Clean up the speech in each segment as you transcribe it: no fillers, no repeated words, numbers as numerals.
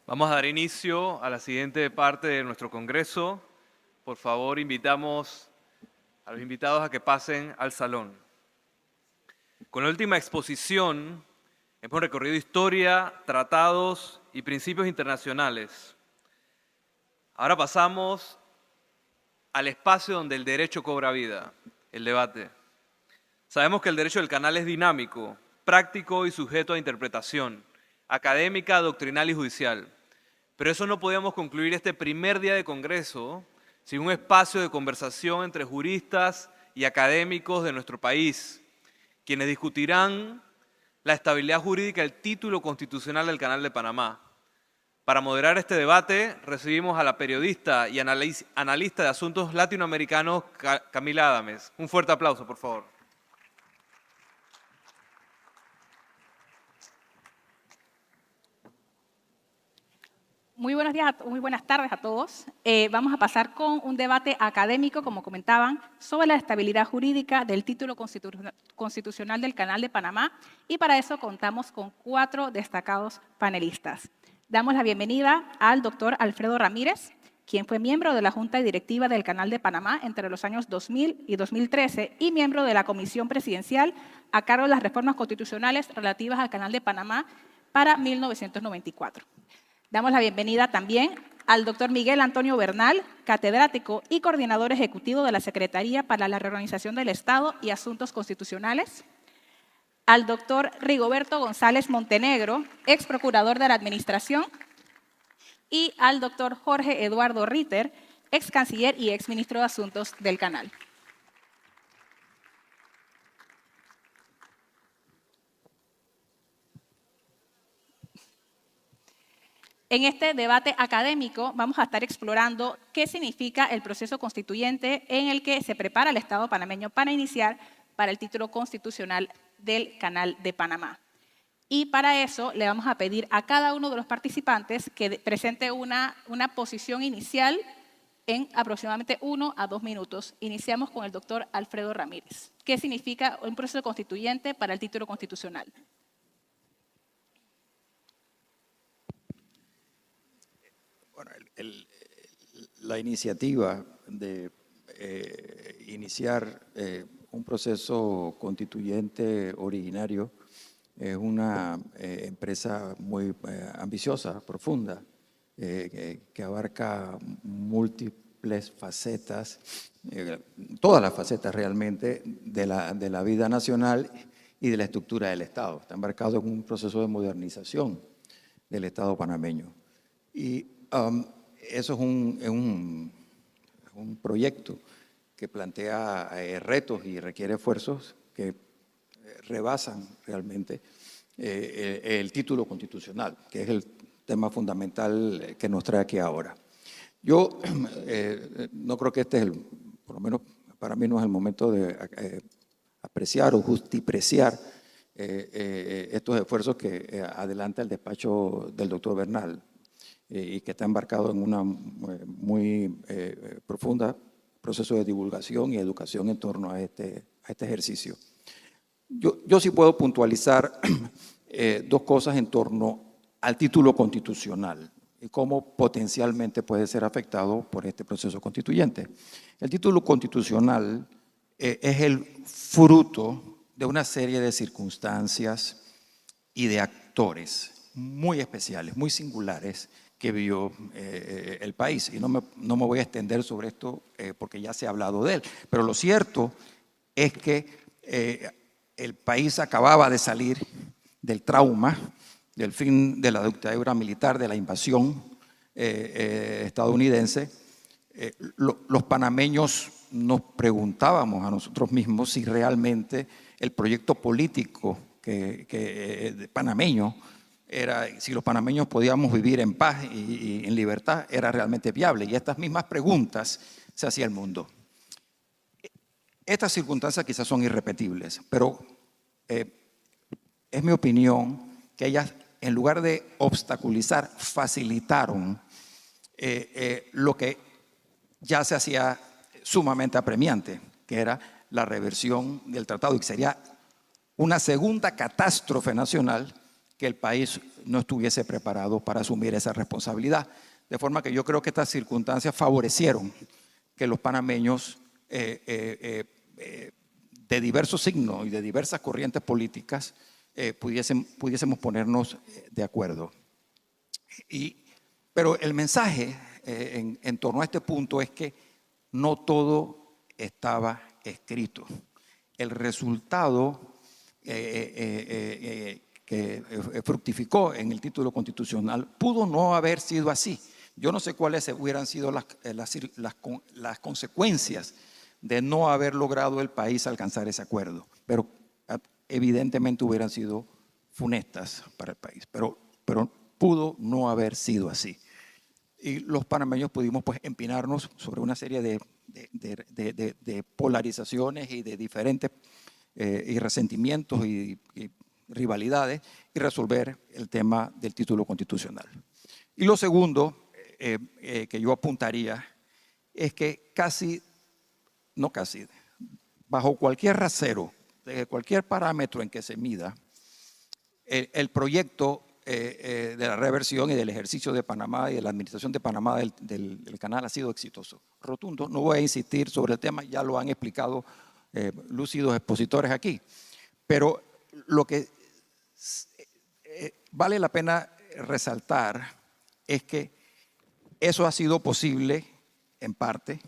Vamos a dar inicio a la siguiente parte de nuestro congreso. Por favor, invitamos a los invitados a que pasen al salón. Con la última exposición, hemos recorrido historia, tratados y principios internacionales. Ahora pasamos al espacio donde el derecho cobra vida, el debate. Sabemos que el derecho del canal es dinámico, práctico y sujeto a interpretación, académica, doctrinal y judicial. Pero eso no podíamos concluir este primer día de congreso sin un espacio de conversación entre juristas y académicos de nuestro país, quienes discutirán la estabilidad jurídica del título constitucional del Canal de Panamá. Para moderar este debate recibimos a la periodista y analista de asuntos latinoamericanos Camila Adames. Un fuerte aplauso, por favor. Muy buenos días, muy buenas tardes a todos. Vamos a pasar con un debate académico, como comentaban, sobre la estabilidad jurídica del título constitucional del Canal de Panamá, y para eso contamos con 4 destacados panelistas. Damos la bienvenida al doctor Alfredo Ramírez, quien fue miembro de la Junta Directiva del Canal de Panamá entre los años 2000 y 2013 y miembro de la Comisión Presidencial a cargo de las reformas constitucionales relativas al Canal de Panamá para 1994. Damos la bienvenida también al doctor Miguel Antonio Bernal, catedrático y coordinador ejecutivo de la Secretaría para la Reorganización del Estado y Asuntos Constitucionales, al doctor Rigoberto González Montenegro, ex procurador de la Administración, y al doctor Jorge Eduardo Ritter, ex canciller y ex ministro de Asuntos del Canal. En este debate académico vamos a estar explorando qué significa el proceso constituyente en el que se prepara el Estado panameño para iniciar para el título constitucional del Canal de Panamá. Y para eso le vamos a pedir a cada uno de los participantes que presente una posición inicial en aproximadamente 1 a 2 minutos. Iniciamos con el doctor Alfredo Ramírez. ¿Qué significa un proceso constituyente para el título constitucional? Bueno, la iniciativa de iniciar un proceso constituyente originario es una empresa muy ambiciosa, profunda, que abarca múltiples facetas, todas las facetas realmente de la vida nacional y de la estructura del Estado. Está embarcado en un proceso de modernización del Estado panameño. Y eso es un proyecto que plantea retos y requiere esfuerzos que rebasan realmente el título constitucional, que es el tema fundamental que nos trae aquí ahora. Yo no creo que este es por lo menos para mí no es el momento de apreciar o justipreciar estos esfuerzos que adelanta el despacho del doctor Bernal, y que está embarcado en una muy profunda proceso de divulgación y educación en torno a este ejercicio. Yo sí puedo puntualizar 2 cosas en torno al título constitucional y cómo potencialmente puede ser afectado por este proceso constituyente. El título constitucional es el fruto de una serie de circunstancias y de actores muy especiales, muy singulares, que vivió el país. Y no me voy a extender sobre esto porque ya se ha hablado de él. Pero lo cierto es que el país acababa de salir del trauma, del fin de la dictadura militar, de la invasión estadounidense. Los panameños nos preguntábamos a nosotros mismos si realmente el proyecto político panameño si los panameños podíamos vivir en paz y en libertad, era realmente viable. Y estas mismas preguntas se hacía el mundo. Estas circunstancias quizás son irrepetibles, pero es mi opinión que ellas, en lugar de obstaculizar, facilitaron lo que ya se hacía sumamente apremiante, que era la reversión del tratado, y que sería una segunda catástrofe nacional que el país no estuviese preparado para asumir esa responsabilidad. De forma que yo creo que estas circunstancias favorecieron que los panameños de diversos signos y de diversas corrientes políticas pudiésemos ponernos de acuerdo. Pero el mensaje en torno a este punto es que no todo estaba escrito. El resultado que fructificó en el título constitucional pudo no haber sido así. Yo no sé cuáles hubieran sido las consecuencias de no haber logrado el país alcanzar ese acuerdo, pero evidentemente hubieran sido funestas para el país, pero pudo no haber sido así. Y los panameños pudimos pues empinarnos sobre una serie de polarizaciones y de diferentes y resentimientos y rivalidades y resolver el tema del título constitucional. Y lo segundo que yo apuntaría es que bajo cualquier rasero, de cualquier parámetro en que se mida, el proyecto de la reversión y del ejercicio de Panamá y de la administración de Panamá del canal ha sido exitoso, rotundo. No voy a insistir sobre el tema, ya lo han explicado lúcidos expositores aquí, pero lo que vale la pena resaltar es que eso ha sido posible en parte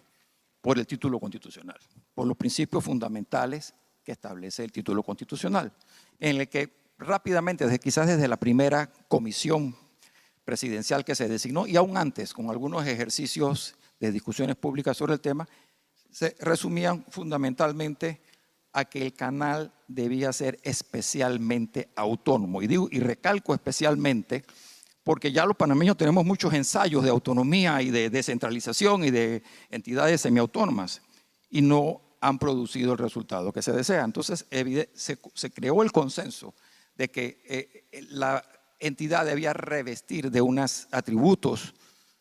por el título constitucional, por los principios fundamentales que establece el título constitucional, en el que rápidamente, quizás desde la primera comisión presidencial que se designó y aún antes, con algunos ejercicios de discusiones públicas sobre el tema, se resumían fundamentalmente a que el canal debía ser especialmente autónomo. Y recalco especialmente porque ya los panameños tenemos muchos ensayos de autonomía y de descentralización y de entidades semiautónomas y no han producido el resultado que se desea. Entonces se creó el consenso de que la entidad debía revestir de unos atributos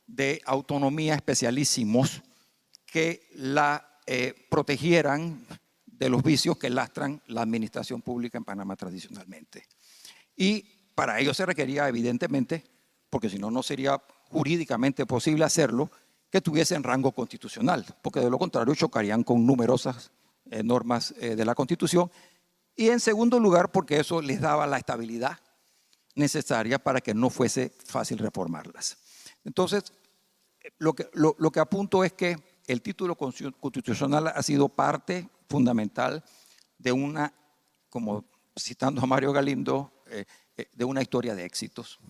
de autonomía especialísimos que la protegieran de los vicios que lastran la administración pública en Panamá tradicionalmente. Y para ello se requería, evidentemente, porque si no, no sería jurídicamente posible hacerlo, que tuviesen rango constitucional, porque de lo contrario chocarían con numerosas normas de la Constitución. Y en segundo lugar, porque eso les daba la estabilidad necesaria para que no fuese fácil reformarlas. Entonces, lo que apunto es que el título constitucional ha sido parte fundamental de una, como citando a Mario Galindo, de una historia de éxitos.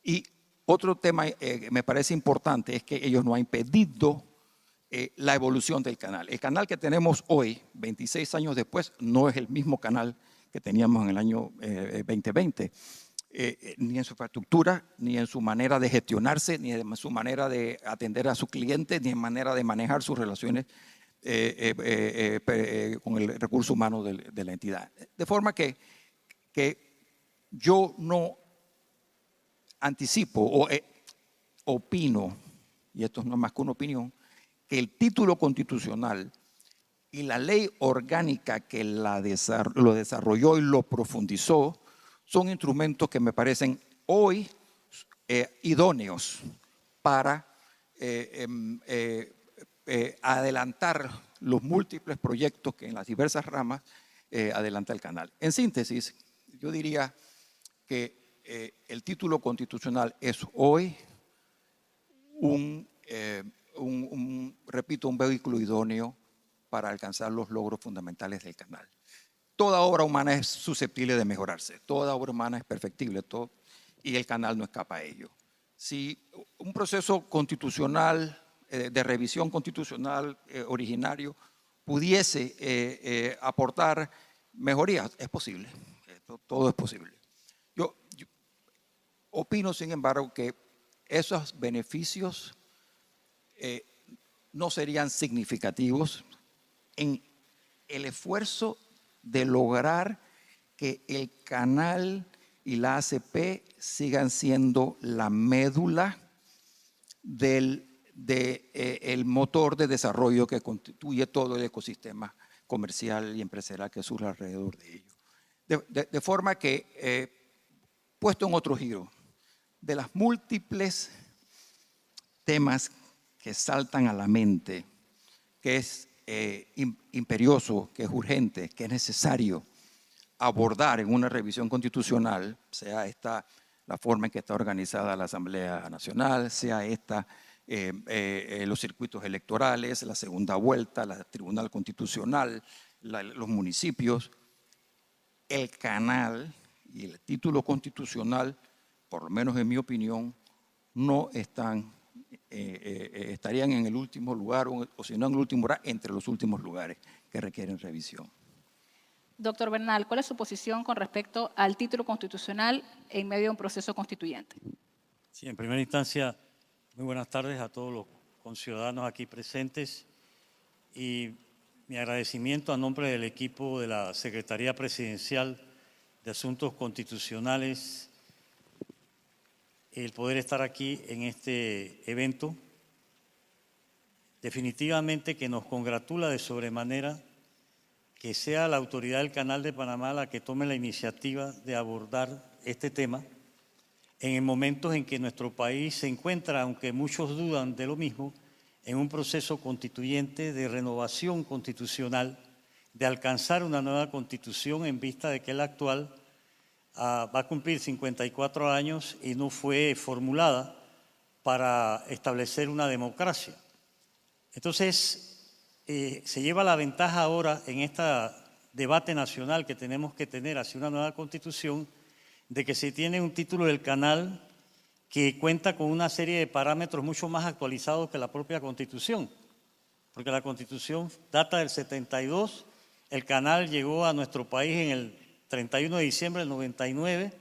Y otro tema que me parece importante es que ellos no han impedido la evolución del canal. El canal que tenemos hoy, 26 años después, no es el mismo canal que teníamos en el año 2020, ni en su infraestructura, ni en su manera de gestionarse, ni en su manera de atender a sus clientes, ni en manera de manejar sus relaciones con el recurso humano de la entidad. De forma que yo no anticipo o opino, y esto no es más que una opinión, que el título constitucional y la ley orgánica que lo desarrolló y lo profundizó son instrumentos que me parecen hoy idóneos para adelantar los múltiples proyectos que en las diversas ramas adelanta el canal. En síntesis, yo diría que el título constitucional es hoy repito, un vehículo idóneo para alcanzar los logros fundamentales del canal. Toda obra humana es susceptible de mejorarse, toda obra humana es perfectible, y el canal no escapa a ello. Si un proceso constitucional, de revisión constitucional originario, pudiese aportar mejorías, es posible, todo es posible. Yo opino, sin embargo, que esos beneficios no serían significativos en el esfuerzo de lograr que el canal y la ACP sigan siendo la médula del motor de desarrollo que constituye todo el ecosistema comercial y empresarial que surge alrededor de ello. De forma que puesto en otro giro, de las múltiples temas que saltan a la mente, que es imperioso, que es urgente, que es necesario abordar en una revisión constitucional, sea esta la forma en que está organizada la Asamblea Nacional, sea esta los circuitos electorales, la segunda vuelta, la Tribunal Constitucional, los municipios, el canal y el título constitucional, por lo menos en mi opinión, no están, estarían en el último lugar, o si no en el último lugar, entre los últimos lugares que requieren revisión. Doctor Bernal, ¿cuál es su posición con respecto al título constitucional en medio de un proceso constituyente? Sí, en primera instancia, muy buenas tardes a todos los conciudadanos aquí presentes y mi agradecimiento a nombre del equipo de la Secretaría Presidencial de Asuntos Constitucionales el poder estar aquí en este evento. Definitivamente que nos congratula de sobremanera que sea la autoridad del Canal de Panamá la que tome la iniciativa de abordar este tema en momentos en que nuestro país se encuentra, aunque muchos dudan de lo mismo, en un proceso constituyente de renovación constitucional, de alcanzar una nueva constitución en vista de que la actual va a cumplir 54 años y no fue formulada para establecer una democracia. Entonces, se lleva la ventaja ahora en este debate nacional que tenemos que tener hacia una nueva constitución, de que se tiene un título del canal que cuenta con una serie de parámetros mucho más actualizados que la propia Constitución, porque la Constitución data del 72, el canal llegó a nuestro país en el 31 de diciembre del 99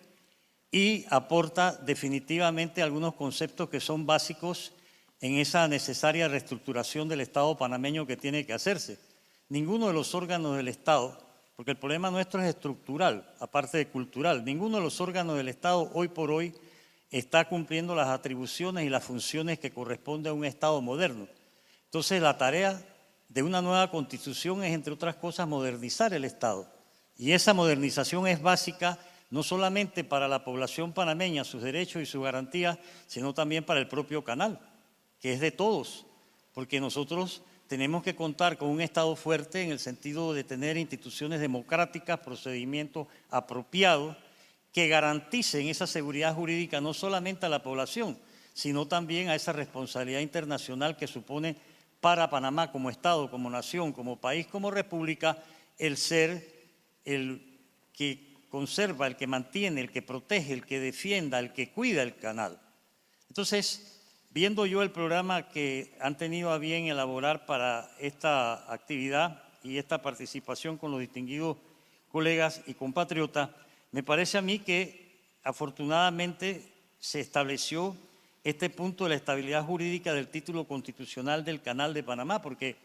y aporta definitivamente algunos conceptos que son básicos en esa necesaria reestructuración del Estado panameño que tiene que hacerse. Ninguno de los órganos del Estado, porque el problema nuestro es estructural, aparte de cultural, ninguno de los órganos del Estado hoy por hoy está cumpliendo las atribuciones y las funciones que corresponden a un Estado moderno. Entonces, la tarea de una nueva Constitución es, entre otras cosas, modernizar el Estado. Y esa modernización es básica no solamente para la población panameña, sus derechos y sus garantías, sino también para el propio canal, que es de todos, porque nosotros tenemos que contar con un Estado fuerte en el sentido de tener instituciones democráticas, procedimientos apropiados que garanticen esa seguridad jurídica no solamente a la población, sino también a esa responsabilidad internacional que supone para Panamá como Estado, como nación, como país, como república, el ser el que conserva, el que mantiene, el que protege, el que defienda, el que cuida el canal. Entonces, viendo yo el programa que han tenido a bien elaborar para esta actividad y esta participación con los distinguidos colegas y compatriotas, me parece a mí que afortunadamente se estableció este punto de la estabilidad jurídica del título constitucional del Canal de Panamá, porque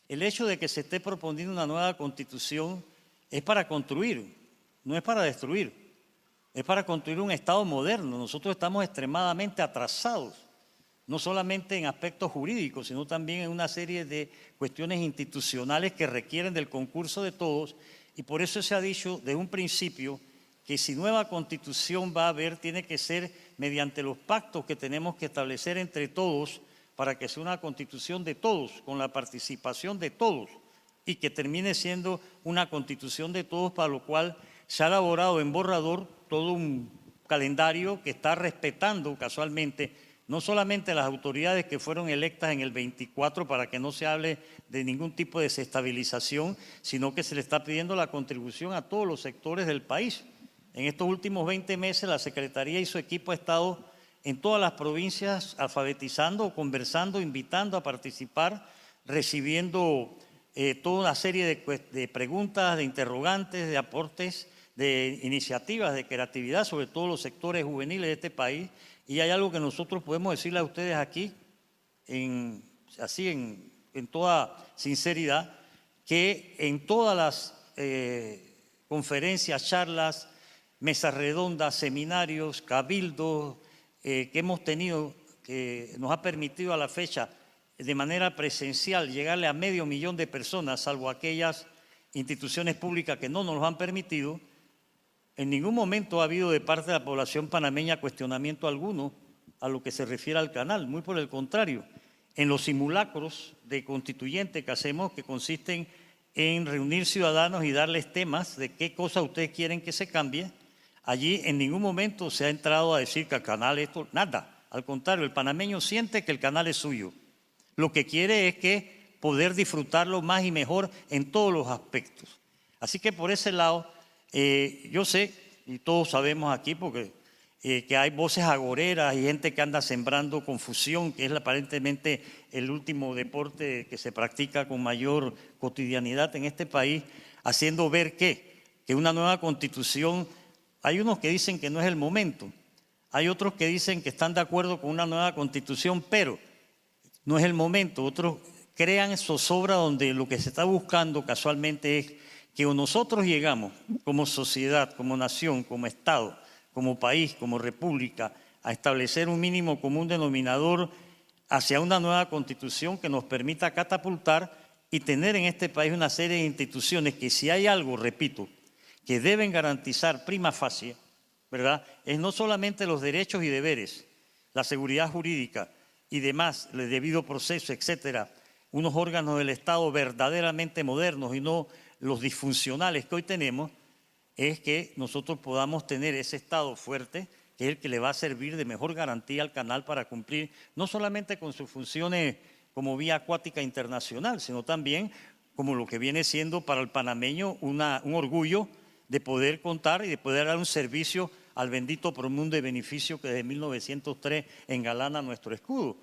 el hecho de que se esté proponiendo una nueva constitución es para construir, no es para destruir, es para construir un Estado moderno. Nosotros estamos extremadamente atrasados, no solamente en aspectos jurídicos, sino también en una serie de cuestiones institucionales que requieren del concurso de todos, y por eso se ha dicho de un principio que si nueva constitución va a haber, tiene que ser mediante los pactos que tenemos que establecer entre todos para que sea una constitución de todos, con la participación de todos, y que termine siendo una constitución de todos, para lo cual se ha elaborado en borrador todo un calendario que está respetando casualmente no solamente las autoridades que fueron electas en el 24 para que no se hable de ningún tipo de desestabilización, sino que se le está pidiendo la contribución a todos los sectores del país. En estos últimos 20 meses la Secretaría y su equipo ha estado en todas las provincias alfabetizando, conversando, invitando a participar, recibiendo toda una serie de preguntas, de interrogantes, de aportes, de iniciativas, de creatividad sobre todos los sectores juveniles de este país. Y hay algo que nosotros podemos decirle a ustedes aquí, en toda sinceridad, que en todas las conferencias, charlas, mesas redondas, seminarios, cabildos que hemos tenido, que nos ha permitido a la fecha de manera presencial llegarle a 500.000 de personas, salvo aquellas instituciones públicas que no nos lo han permitido, en ningún momento ha habido de parte de la población panameña cuestionamiento alguno a lo que se refiere al canal, muy por el contrario. En los simulacros de constituyente que hacemos, que consisten en reunir ciudadanos y darles temas de qué cosa ustedes quieren que se cambie, allí en ningún momento se ha entrado a decir que el canal esto, nada. Al contrario, el panameño siente que el canal es suyo. Lo que quiere es que poder disfrutarlo más y mejor en todos los aspectos. Así que por ese lado, yo sé, y todos sabemos aquí, porque que hay voces agoreras y gente que anda sembrando confusión, que es aparentemente el último deporte que se practica con mayor cotidianidad en este país, haciendo ver que una nueva constitución, hay unos que dicen que no es el momento, hay otros que dicen que están de acuerdo con una nueva constitución, pero no es el momento. Otros crean zozobra donde lo que se está buscando casualmente es que nosotros llegamos como sociedad, como nación, como Estado, como país, como república, a establecer un mínimo común denominador hacia una nueva constitución que nos permita catapultar y tener en este país una serie de instituciones que, si hay algo, repito, que deben garantizar prima facie, ¿verdad?, es no solamente los derechos y deberes, la seguridad jurídica y demás, el debido proceso, etcétera, unos órganos del Estado verdaderamente modernos y no los disfuncionales que hoy tenemos, es que nosotros podamos tener ese Estado fuerte, que es el que le va a servir de mejor garantía al canal para cumplir no solamente con sus funciones como vía acuática internacional, sino también como lo que viene siendo para el panameño un orgullo de poder contar y de poder dar un servicio al bendito promundo de beneficio que desde 1903 engalana nuestro escudo.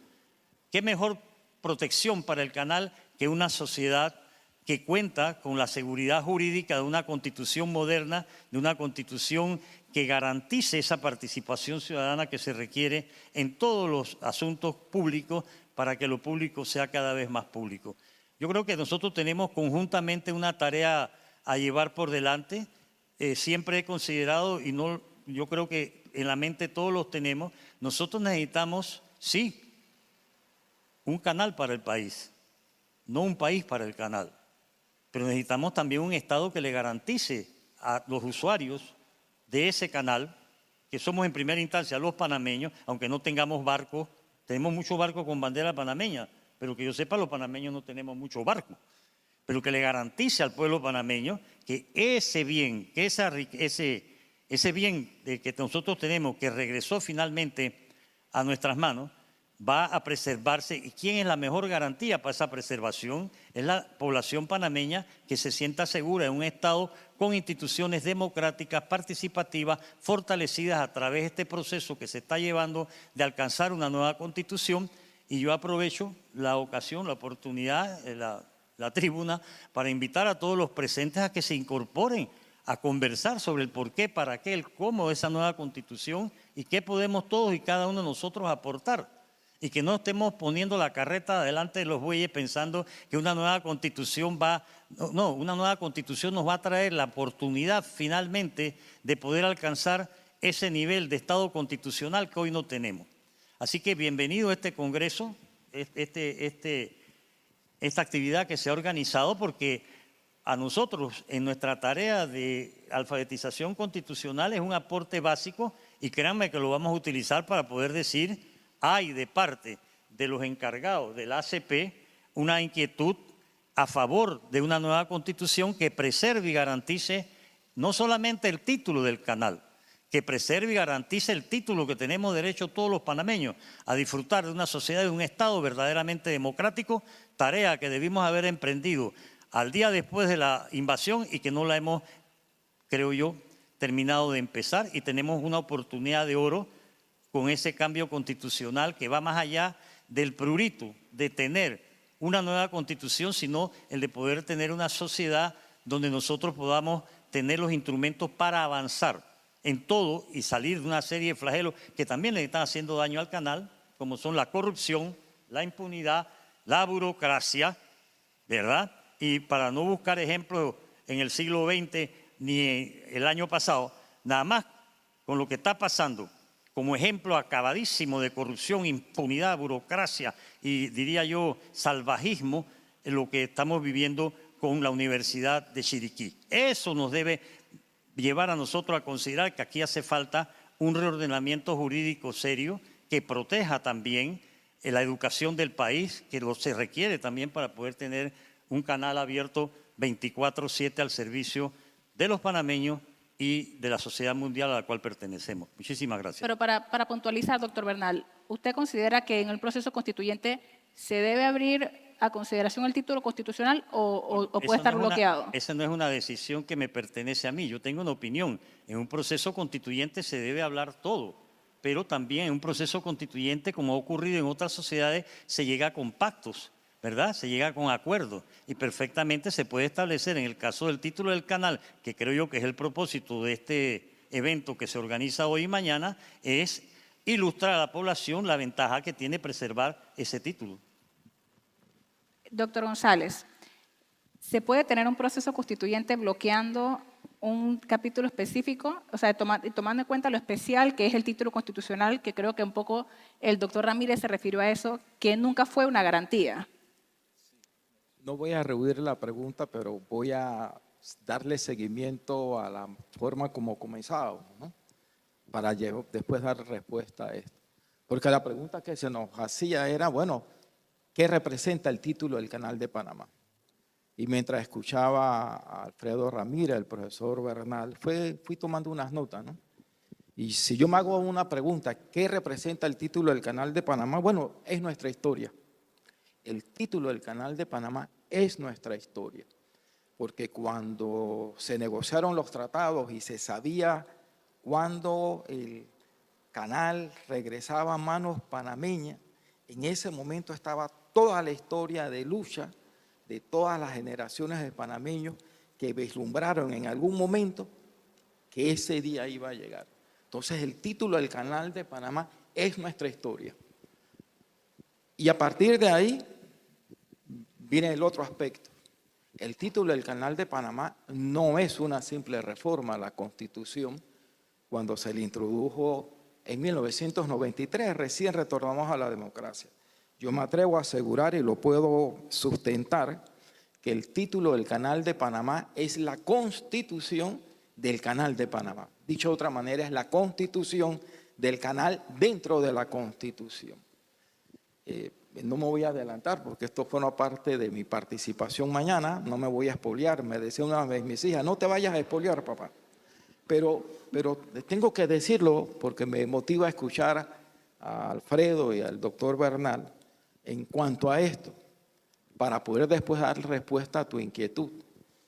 ¿Qué mejor protección para el canal que una sociedad que cuenta con la seguridad jurídica de una constitución moderna, de una constitución que garantice esa participación ciudadana que se requiere en todos los asuntos públicos para que lo público sea cada vez más público? Yo creo que nosotros tenemos conjuntamente una tarea a llevar por delante. Siempre he considerado, y no, yo creo que en la mente todos los tenemos, nosotros necesitamos, sí, un canal para el país, no un país para el canal. Pero necesitamos también un Estado que le garantice a los usuarios de ese canal, que somos en primera instancia los panameños, aunque no tengamos barcos, tenemos muchos barcos con bandera panameña, pero que yo sepa, los panameños no tenemos muchos barcos, pero que le garantice al pueblo panameño que ese bien, que ese bien que nosotros tenemos, que regresó finalmente a nuestras manos, va a preservarse. ¿Y quién es la mejor garantía para esa preservación? Es la población panameña, que se sienta segura en un Estado con instituciones democráticas, participativas, fortalecidas a través de este proceso que se está llevando de alcanzar una nueva constitución. Y yo aprovecho la ocasión, la oportunidad, la tribuna, para invitar a todos los presentes a que se incorporen a conversar sobre el por qué, para qué, el cómo de esa nueva constitución y qué podemos todos y cada uno de nosotros aportar. Y que no estemos poniendo la carreta delante de los bueyes pensando que una nueva constitución una nueva constitución nos va a traer la oportunidad finalmente de poder alcanzar ese nivel de Estado constitucional que hoy no tenemos. Así que bienvenido a este congreso, esta actividad que se ha organizado, porque a nosotros en nuestra tarea de alfabetización constitucional es un aporte básico, y créanme que lo vamos a utilizar para poder decir: hay de parte de los encargados del ACP una inquietud a favor de una nueva constitución que preserve y garantice no solamente el título del canal, que preserve y garantice el título que tenemos derecho todos los panameños a disfrutar de una sociedad y de un Estado verdaderamente democrático, tarea que debimos haber emprendido al día después de la invasión y que no la hemos, creo yo, terminado de empezar, y tenemos una oportunidad de oro con ese cambio constitucional que va más allá del prurito de tener una nueva constitución, sino el de poder tener una sociedad donde nosotros podamos tener los instrumentos para avanzar en todo y salir de una serie de flagelos que también le están haciendo daño al canal, como son la corrupción, la impunidad, la burocracia, ¿verdad? Y para no buscar ejemplos en el siglo XX ni el año pasado, nada más con lo que está pasando como ejemplo acabadísimo de corrupción, impunidad, burocracia y, diría yo, salvajismo, en lo que estamos viviendo con la Universidad de Chiriquí. Eso nos debe llevar a nosotros a considerar que aquí hace falta un reordenamiento jurídico serio que proteja también la educación del país, que se requiere también para poder tener un canal abierto 24/7 al servicio de los panameños y de la sociedad mundial a la cual pertenecemos. Muchísimas gracias. Pero para puntualizar, doctor Bernal, ¿usted considera que en el proceso constituyente se debe abrir a consideración el título constitucional o puede estar bloqueado? Esa no es una decisión que me pertenece a mí. Yo tengo una opinión. En un proceso constituyente se debe hablar todo, pero también en un proceso constituyente, como ha ocurrido en otras sociedades, se llega con pactos, ¿verdad? Se llega con acuerdos y perfectamente se puede establecer en el caso del título del canal, que creo yo que es el propósito de este evento que se organiza hoy y mañana, es ilustrar a la población la ventaja que tiene preservar ese título. Doctor González, ¿se puede tener un proceso constituyente bloqueando un capítulo específico? O sea, tomando en cuenta lo especial que es el título constitucional, que creo que un poco el doctor Ramírez se refirió a eso, que nunca fue una garantía. No voy a rehuir la pregunta, pero voy a darle seguimiento a la forma como comenzábamos, ¿no? Para después dar respuesta a esto. Porque la pregunta que se nos hacía era, bueno, ¿qué representa el título del Canal de Panamá? Y mientras escuchaba a Alfredo Ramírez, el profesor Bernal, fui tomando unas notas, ¿no? Y si yo me hago una pregunta, ¿qué representa el título del Canal de Panamá? Bueno, es nuestra historia. El título del Canal de Panamá es nuestra historia, porque cuando se negociaron los tratados y se sabía cuándo el canal regresaba a manos panameñas, en ese momento estaba toda la historia de lucha de todas las generaciones de panameños que vislumbraron en algún momento que ese día iba a llegar. Entonces el título del Canal de Panamá es nuestra historia. Y a partir de ahí viene el otro aspecto. El título del Canal de Panamá no es una simple reforma a la Constitución. Cuando se le introdujo en 1993, recién retornamos a la democracia. Yo me atrevo a asegurar y lo puedo sustentar que el título del Canal de Panamá es la Constitución del Canal de Panamá. Dicho de otra manera, es la Constitución del canal dentro de la Constitución. No me voy a adelantar porque esto forma parte de mi participación mañana, no me voy a espoliar. Me decía una vez mis hijas, no te vayas a espoliar, papá. Pero tengo que decirlo porque me motiva a escuchar a Alfredo y al doctor Bernal en cuanto a esto, para poder después dar respuesta a tu inquietud.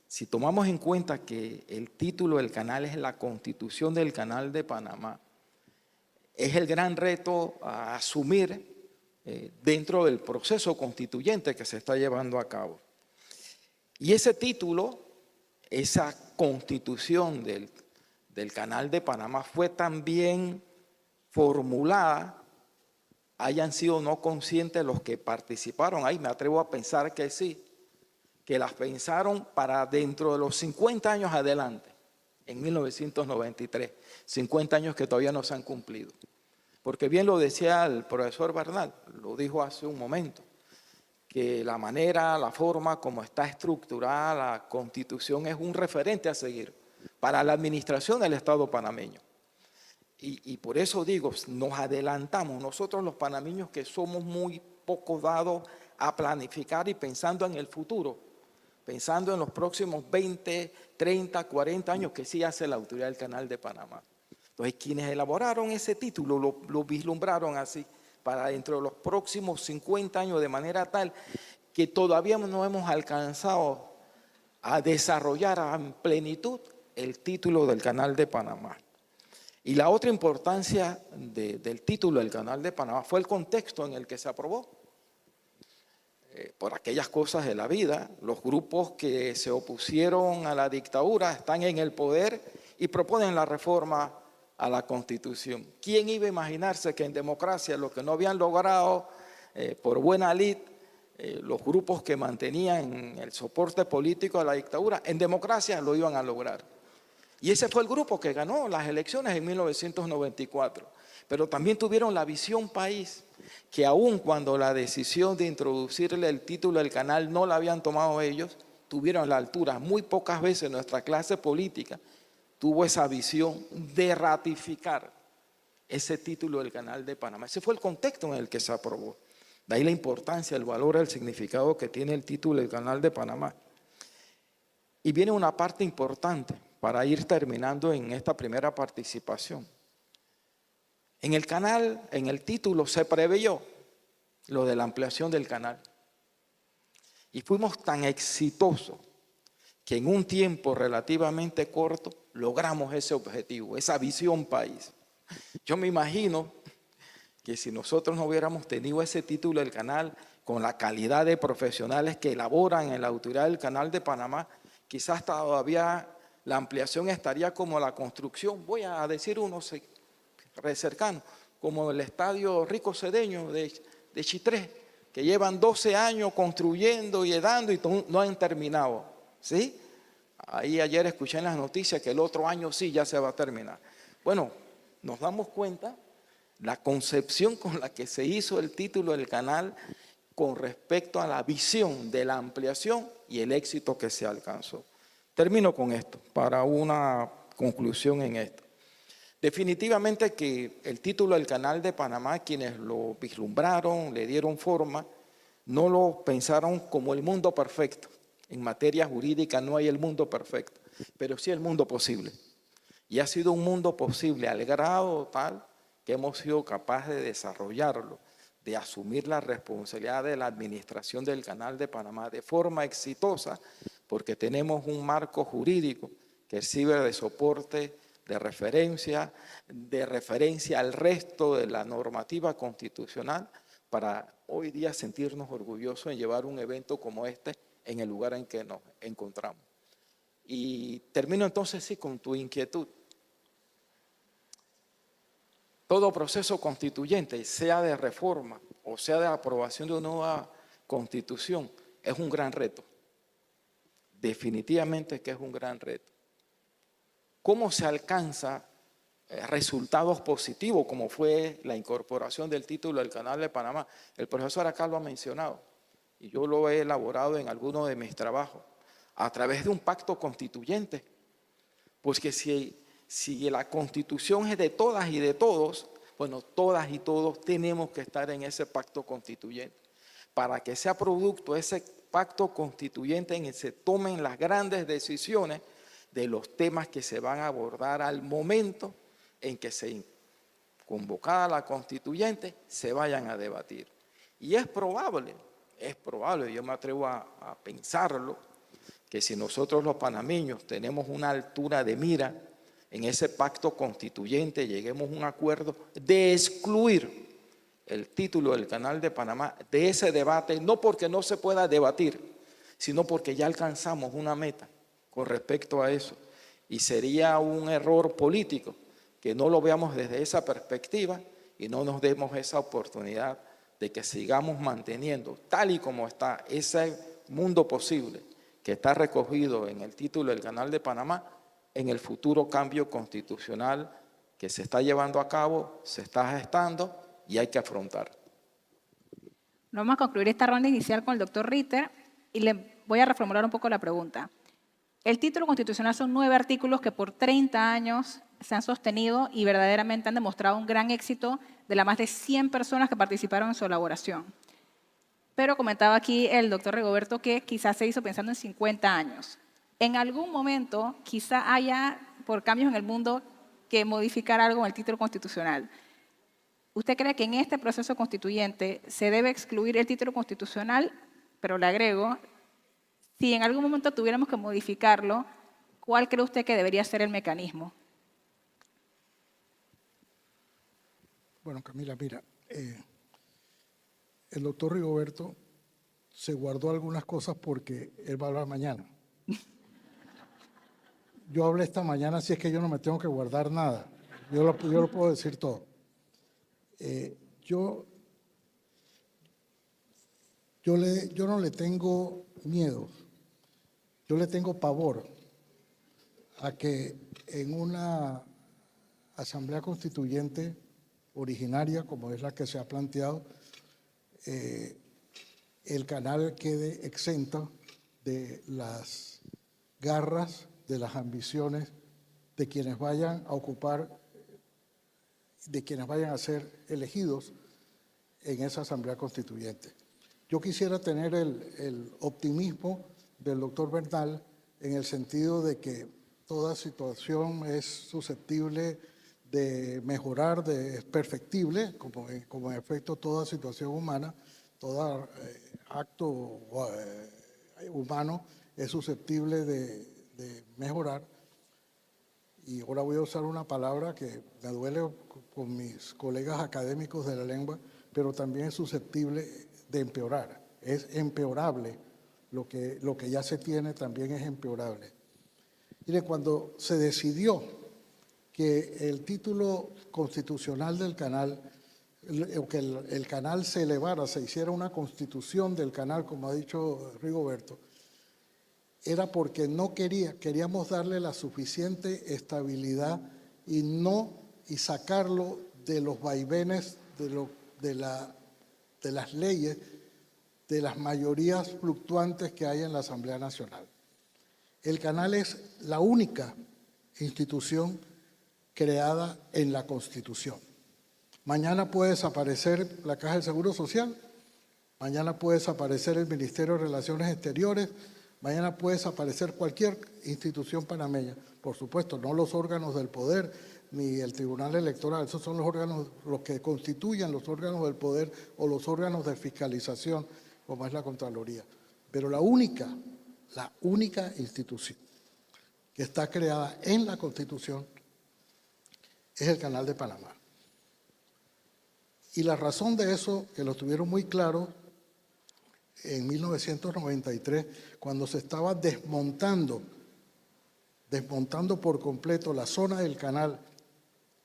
Si tomamos en cuenta que el título del canal es la Constitución del Canal de Panamá, es el gran reto a asumir dentro del proceso constituyente que se está llevando a cabo. Y ese título, esa constitución del Canal de Panamá fue también formulada, hayan sido no conscientes los que participaron ahí, me atrevo a pensar que sí, que las pensaron para dentro de los 50 años adelante, en 1993, 50 años que todavía no se han cumplido. Porque bien lo decía el profesor Bernal, lo dijo hace un momento, que la manera, la forma como está estructurada la Constitución es un referente a seguir para la administración del Estado panameño. Y por eso digo, nos adelantamos, nosotros los panameños que somos muy poco dados a planificar y pensando en el futuro, pensando en los próximos 20, 30, 40 años que sí hace la autoridad del Canal de Panamá. Entonces, quienes elaboraron ese título lo vislumbraron así, para dentro de los próximos 50 años, de manera tal que todavía no hemos alcanzado a desarrollar en plenitud el título del Canal de Panamá. Y la otra importancia del título del Canal de Panamá fue el contexto en el que se aprobó. Por aquellas cosas de la vida, los grupos que se opusieron a la dictadura están en el poder y proponen la reforma a la Constitución. ¿Quién iba a imaginarse que en democracia lo que no habían logrado por buena lid los grupos que mantenían el soporte político de la dictadura, en democracia lo iban a lograr? Y ese fue el grupo que ganó las elecciones en 1994. Pero también tuvieron la visión país, que aun cuando la decisión de introducirle el título del canal no la habían tomado ellos, tuvieron la altura. Muy pocas veces nuestra clase política tuvo esa visión de ratificar ese título del Canal de Panamá. Ese fue el contexto en el que se aprobó. De ahí la importancia, el valor, el significado que tiene el título del Canal de Panamá. Y viene una parte importante para ir terminando en esta primera participación. En el canal, en el título, se preveyó lo de la ampliación del canal. Y fuimos tan exitosos que en un tiempo relativamente corto logramos ese objetivo, esa visión país. Yo me imagino que si nosotros no hubiéramos tenido ese título del canal con la calidad de profesionales que elaboran en la autoridad del Canal de Panamá, quizás todavía la ampliación estaría como la construcción, voy a decir uno cercano, como el Estadio Rico Cedeño de Chitré, que llevan 12 años construyendo y dando y no han terminado, ¿sí? Ahí ayer escuché en las noticias que el otro año sí ya se va a terminar. Bueno, nos damos cuenta la concepción con la que se hizo el título del canal con respecto a la visión de la ampliación y el éxito que se alcanzó. Termino con esto, para una conclusión en esto. Definitivamente que el título del Canal de Panamá, quienes lo vislumbraron, le dieron forma, no lo pensaron como el mundo perfecto. En materia jurídica no hay el mundo perfecto, pero sí el mundo posible. Y ha sido un mundo posible al grado tal que hemos sido capaces de desarrollarlo, de asumir la responsabilidad de la administración del Canal de Panamá de forma exitosa, porque tenemos un marco jurídico que sirve de soporte, de referencia al resto de la normativa constitucional para hoy día sentirnos orgullosos en llevar un evento como este en el lugar en que nos encontramos. Y termino entonces sí con tu inquietud. Todo proceso constituyente, sea de reforma o sea de aprobación de una nueva constitución, es un gran reto. Definitivamente que es un gran reto. ¿Cómo se alcanza resultados positivos, como fue la incorporación del título del Canal de Panamá? El profesor acá lo ha mencionado y yo lo he elaborado en algunos de mis trabajos, a través de un pacto constituyente. Porque si la Constitución es de todas y de todos, bueno, todas y todos tenemos que estar en ese pacto constituyente. Para que sea producto de ese pacto constituyente en el que se tomen las grandes decisiones de los temas que se van a abordar al momento en que se convocada la constituyente, se vayan a debatir. Y es probable, yo me atrevo a pensarlo, que si nosotros los panameños tenemos una altura de mira en ese pacto constituyente, lleguemos a un acuerdo de excluir el título del Canal de Panamá de ese debate, no porque no se pueda debatir, sino porque ya alcanzamos una meta con respecto a eso. Y sería un error político que no lo veamos desde esa perspectiva y no nos demos esa oportunidad de que sigamos manteniendo tal y como está ese mundo posible que está recogido en el título del Canal de Panamá en el futuro cambio constitucional que se está llevando a cabo, se está gestando y hay que afrontar. Vamos a concluir esta ronda inicial con el doctor Ritter y le voy a reformular un poco la pregunta. El título constitucional son 9 artículos que por 30 años se han sostenido y verdaderamente han demostrado un gran éxito de las más de 100 personas que participaron en su elaboración. Pero comentaba aquí el doctor Rigoberto que quizás se hizo pensando en 50 años. En algún momento quizá haya, por cambios en el mundo, que modificar algo en el título constitucional. ¿Usted cree que en este proceso constituyente se debe excluir el título constitucional? Pero le agrego, si en algún momento tuviéramos que modificarlo, ¿cuál cree usted que debería ser el mecanismo? Bueno, Camila, mira, el doctor Rigoberto se guardó algunas cosas porque él va a hablar mañana. Yo hablé esta mañana, así es que yo no me tengo que guardar nada. Yo lo puedo decir todo. Yo no le tengo miedo, yo le tengo pavor a que en una asamblea constituyente originaria, como es la que se ha planteado, el canal quede exento de las garras, de las ambiciones de quienes vayan a ocupar, de quienes vayan a ser elegidos en esa Asamblea Constituyente. Yo quisiera tener el optimismo del doctor Bernal en el sentido de que toda situación es susceptible de mejorar, es perfectible, como en efecto toda situación humana, todo acto humano es susceptible de mejorar. Y ahora voy a usar una palabra que me duele con mis colegas académicos de la lengua, pero también es susceptible de empeorar. Es empeorable. Lo que ya se tiene también es empeorable. Mire, cuando se decidió que el título constitucional del canal, o que el canal se elevara, se hiciera una constitución del canal, como ha dicho Rigoberto, era porque queríamos darle la suficiente estabilidad y sacarlo de los vaivenes de las leyes, de las mayorías fluctuantes que hay en la Asamblea Nacional. El canal es la única institución creada en la Constitución. Mañana puede desaparecer la Caja del Seguro Social, mañana puede desaparecer el Ministerio de Relaciones Exteriores, mañana puede desaparecer cualquier institución panameña. Por supuesto, no los órganos del poder ni el Tribunal Electoral, esos son los órganos, los que constituyen los órganos del poder o los órganos de fiscalización, como es la Contraloría. Pero la única institución que está creada en la Constitución es el Canal de Panamá. Y la razón de eso, que lo tuvieron muy claro en 1993, cuando se estaba desmontando por completo la zona del canal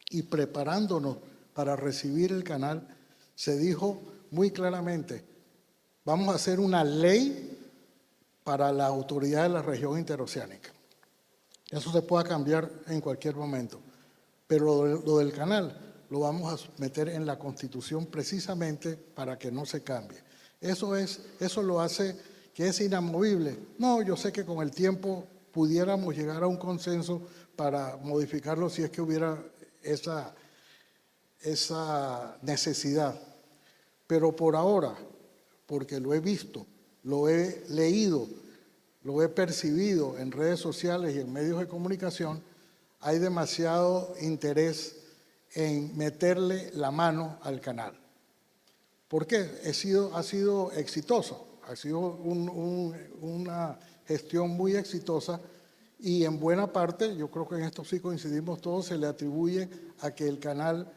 y preparándonos para recibir el canal, se dijo muy claramente, vamos a hacer una ley para la autoridad de la región interoceánica. Eso se puede cambiar en cualquier momento, pero lo del canal lo vamos a meter en la Constitución precisamente para que no se cambie. Eso lo hace que es inamovible. No, yo sé que con el tiempo pudiéramos llegar a un consenso para modificarlo si es que hubiera esa necesidad. Pero por ahora, porque lo he visto, lo he leído, lo he percibido en redes sociales y en medios de comunicación, hay demasiado interés en meterle la mano al canal. ¿Por qué? Ha sido exitoso, ha sido una gestión muy exitosa y en buena parte, yo creo que en esto sí coincidimos todos, se le atribuye a que el canal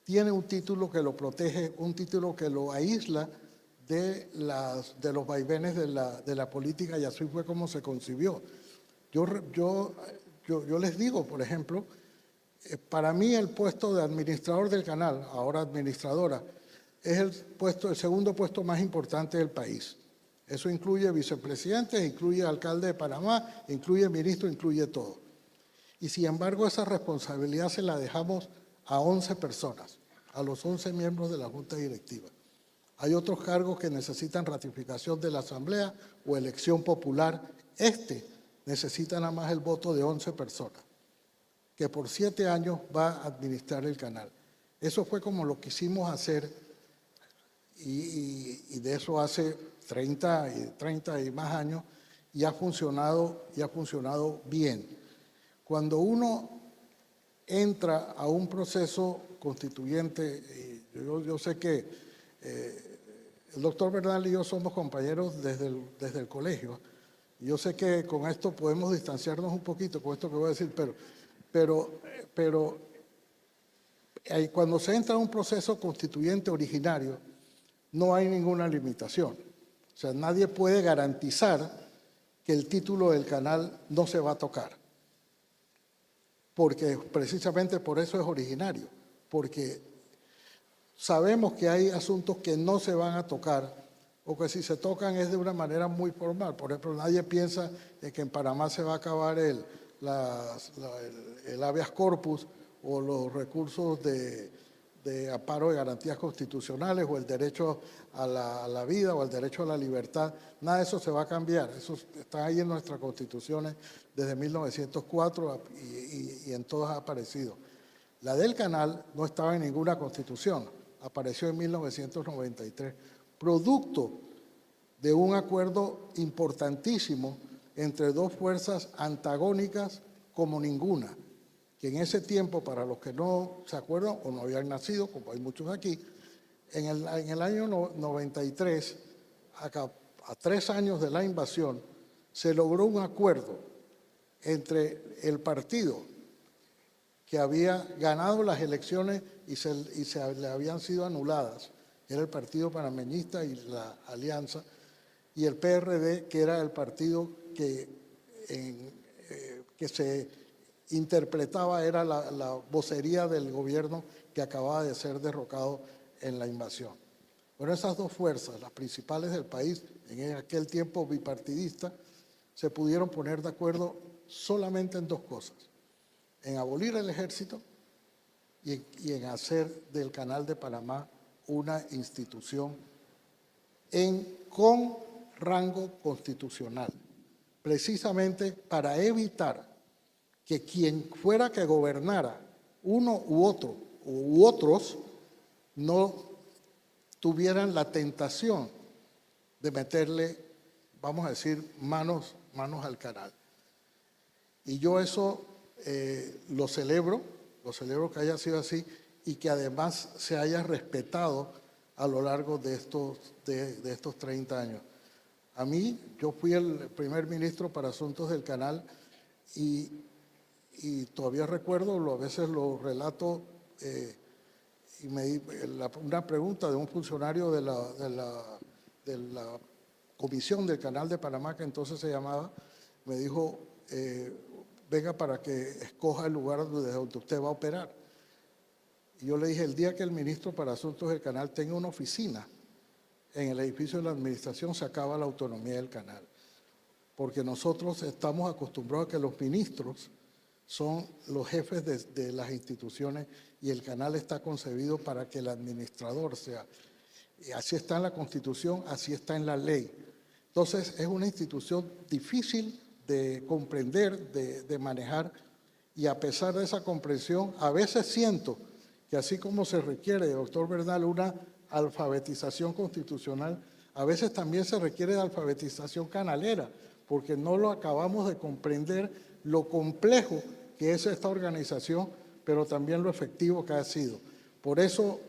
tiene un título que lo protege, un título que lo aísla de los vaivenes de la política, y así fue como se concibió. Yo les digo, por ejemplo, para mí el puesto de administrador del canal, ahora administradora, es el segundo puesto más importante del país. Eso incluye vicepresidentes, incluye alcalde de Panamá, incluye ministro, incluye todo. Y sin embargo, esa responsabilidad se la dejamos a 11 personas, a los 11 miembros de la Junta Directiva. Hay otros cargos que necesitan ratificación de la Asamblea o elección popular. Necesita nada más el voto de 11 personas, que por 7 años va a administrar el canal. Eso fue como lo quisimos hacer y de eso hace 30 y más años y ha funcionado bien. Cuando uno entra a un proceso constituyente, yo sé que el doctor Bernal y yo somos compañeros desde el colegio. Yo sé que con esto podemos distanciarnos un poquito, con esto que voy a decir, pero cuando se entra a un proceso constituyente originario, no hay ninguna limitación. O sea, nadie puede garantizar que el título del canal no se va a tocar, porque precisamente por eso es originario, porque sabemos que hay asuntos que no se van a tocar o que si se tocan es de una manera muy formal. Por ejemplo, nadie piensa que en Panamá se va a acabar el habeas corpus o los recursos de de amparo de garantías constitucionales o el derecho a la vida o el derecho a la libertad. Nada de eso se va a cambiar. Eso está ahí en nuestras constituciones desde 1904 y en todas ha aparecido. La del canal no estaba en ninguna constitución, apareció en 1993, producto de un acuerdo importantísimo entre dos fuerzas antagónicas como ninguna, que en ese tiempo, para los que no se acuerdan o no habían nacido, como hay muchos aquí, en el año 93, a 3 años de la invasión, se logró un acuerdo entre el partido que había ganado las elecciones y le habían sido anuladas, era el Partido Panameñista y la Alianza, y el PRD, que era el partido que se interpretaba, era la vocería del gobierno que acababa de ser derrocado en la invasión. Bueno, esas dos fuerzas, las principales del país, en aquel tiempo bipartidista, se pudieron poner de acuerdo solamente en dos cosas: en abolir el ejército y en hacer del Canal de Panamá una institución con rango constitucional, precisamente para evitar que quien fuera que gobernara, uno u otro, u otros, no tuvieran la tentación de meterle, vamos a decir, manos al canal. Y yo eso lo celebro que haya sido así y que además se haya respetado a lo largo de estos 30 años. A mí, yo fui el primer ministro para asuntos del canal y todavía recuerdo, a veces lo relato, y una pregunta de un funcionario de la Comisión del Canal de Panamá, que entonces se llamaba, me dijo, venga para que escoja el lugar desde donde usted va a operar. Y yo le dije, el día que el ministro para asuntos del canal tenga una oficina en el edificio de la administración, se acaba la autonomía del canal. Porque nosotros estamos acostumbrados a que los ministros son los jefes de las instituciones y el canal está concebido para que el administrador sea. Y así está en la Constitución, así está en la ley. Entonces, es una institución difícil de comprender, de manejar, y a pesar de esa comprensión, a veces siento que así como se requiere, doctor Bernal, una alfabetización constitucional, a veces también se requiere de alfabetización canalera, porque no lo acabamos de comprender lo complejo que es esta organización, pero también lo efectivo que ha sido. Por eso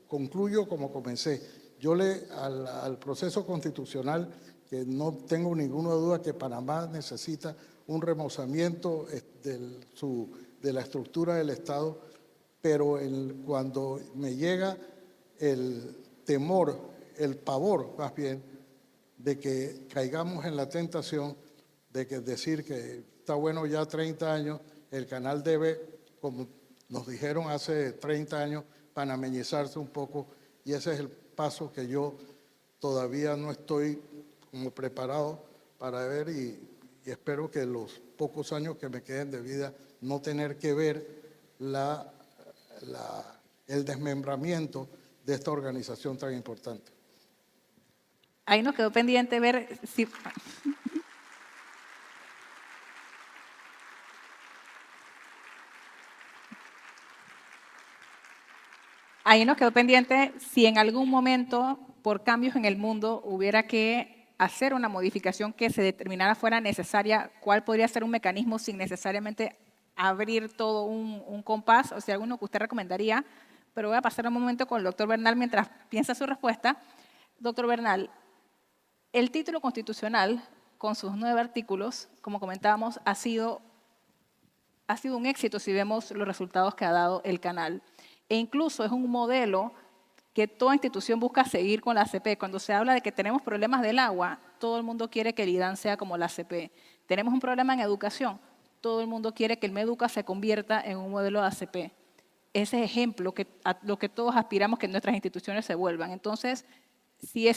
concluyo como comencé. Yo al proceso constitucional, que no tengo ninguna duda que Panamá necesita un remozamiento de la estructura del Estado, pero cuando me llega el temor, el pavor más bien, de que caigamos en la tentación de decir que está bueno ya 30 años, el canal debe, como nos dijeron hace 30 años, panameñizarse un poco, y ese es el paso que yo todavía no estoy como preparado para ver, y espero que los pocos años que me queden de vida no tener que ver el desmembramiento de esta organización tan importante. Ahí nos quedó pendiente ver si... Ahí nos quedó pendiente si en algún momento, por cambios en el mundo, hubiera que hacer una modificación que se determinara fuera necesaria, cuál podría ser un mecanismo sin necesariamente abrir todo un compás, o sea, alguno que usted recomendaría. Pero voy a pasar un momento con el doctor Bernal mientras piensa su respuesta. Doctor Bernal, el título constitucional, con sus 9 artículos, como comentábamos, ha sido un éxito si vemos los resultados que ha dado el canal. E incluso es un modelo que toda institución busca seguir con la ACP. Cuando se habla de que tenemos problemas del agua, todo el mundo quiere que el IDAN sea como la ACP. Tenemos un problema en educación, todo el mundo quiere que el MEDUCA se convierta en un modelo de ACP. Ese ejemplo a lo que todos aspiramos que nuestras instituciones se vuelvan. Entonces, si es,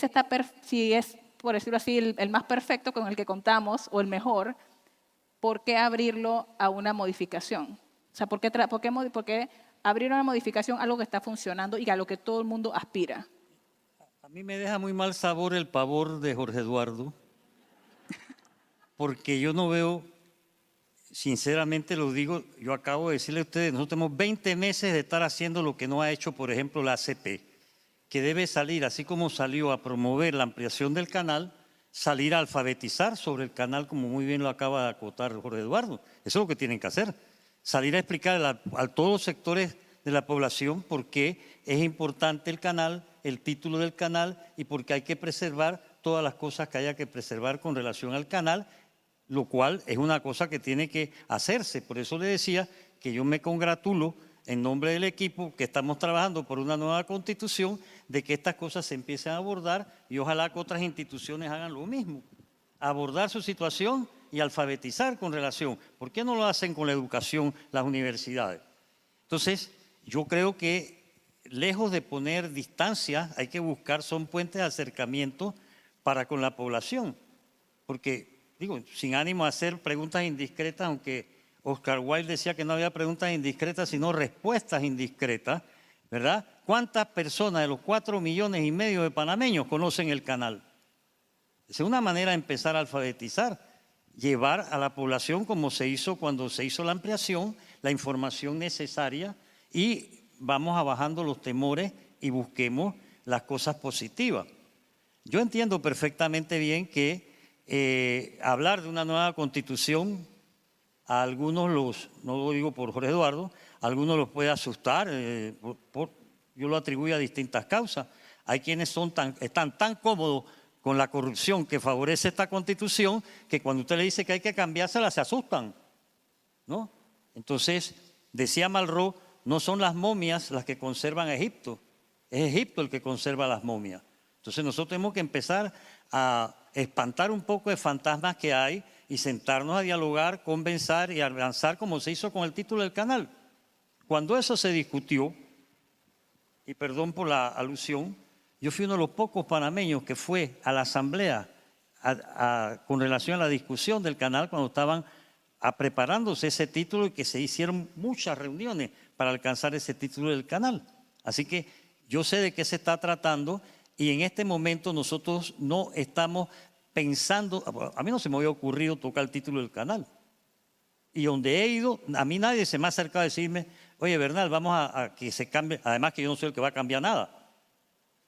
por decirlo así, el más perfecto con el que contamos, o el mejor, ¿por qué abrirlo a una modificación? O sea, ¿por qué abrir una modificación a algo que está funcionando y a lo que todo el mundo aspira? A mí me deja muy mal sabor el pavor de Jorge Eduardo, porque yo no veo, sinceramente lo digo, yo acabo de decirle a ustedes, nosotros tenemos 20 meses de estar haciendo lo que no ha hecho, por ejemplo, la ACP, que debe salir, así como salió a promover la ampliación del canal, salir a alfabetizar sobre el canal, como muy bien lo acaba de acotar Jorge Eduardo. Eso es lo que tienen que hacer, salir a explicar a todos los sectores de la población por qué es importante el canal, el título del canal y por qué hay que preservar todas las cosas que haya que preservar con relación al canal, lo cual es una cosa que tiene que hacerse. Por eso le decía que yo me congratulo en nombre del equipo que estamos trabajando por una nueva constitución, de que estas cosas se empiecen a abordar y ojalá que otras instituciones hagan lo mismo, abordar su situación y alfabetizar con relación. ¿Por qué no lo hacen con la educación las universidades? Entonces, yo creo que lejos de poner distancia, hay que buscar, son puentes de acercamiento para con la población, porque, digo, sin ánimo a hacer preguntas indiscretas, aunque Oscar Wilde decía que no había preguntas indiscretas, sino respuestas indiscretas, ¿verdad? ¿Cuántas personas de los 4,5 millones de panameños conocen el canal? Esa es una manera de empezar a alfabetizar, llevar a la población, como se hizo cuando se hizo la ampliación, la información necesaria y vamos bajando los temores y busquemos las cosas positivas. Yo entiendo perfectamente bien que hablar de una nueva constitución a algunos no lo digo por Jorge Eduardo, a algunos los puede asustar, yo lo atribuyo a distintas causas. Hay quienes están tan cómodos con la corrupción que favorece esta constitución que cuando usted le dice que hay que cambiársela se asustan, ¿no? Entonces, decía Malraux, no son las momias las que conservan a Egipto, es Egipto el que conserva las momias. Entonces nosotros tenemos que empezar a espantar un poco de fantasmas que hay y sentarnos a dialogar, conversar y avanzar como se hizo con el título del canal. Cuando eso se discutió, y perdón por la alusión, yo fui uno de los pocos panameños que fue a la asamblea con relación a la discusión del canal cuando estaban preparándose ese título y que se hicieron muchas reuniones para alcanzar ese título del canal. Así que yo sé de qué se está tratando y en este momento nosotros no estamos pensando, a mí no se me había ocurrido tocar el título del canal. Y donde he ido, a mí nadie se me ha acercado a decirme, oye Bernal, vamos a que se cambie, además que yo no soy el que va a cambiar nada.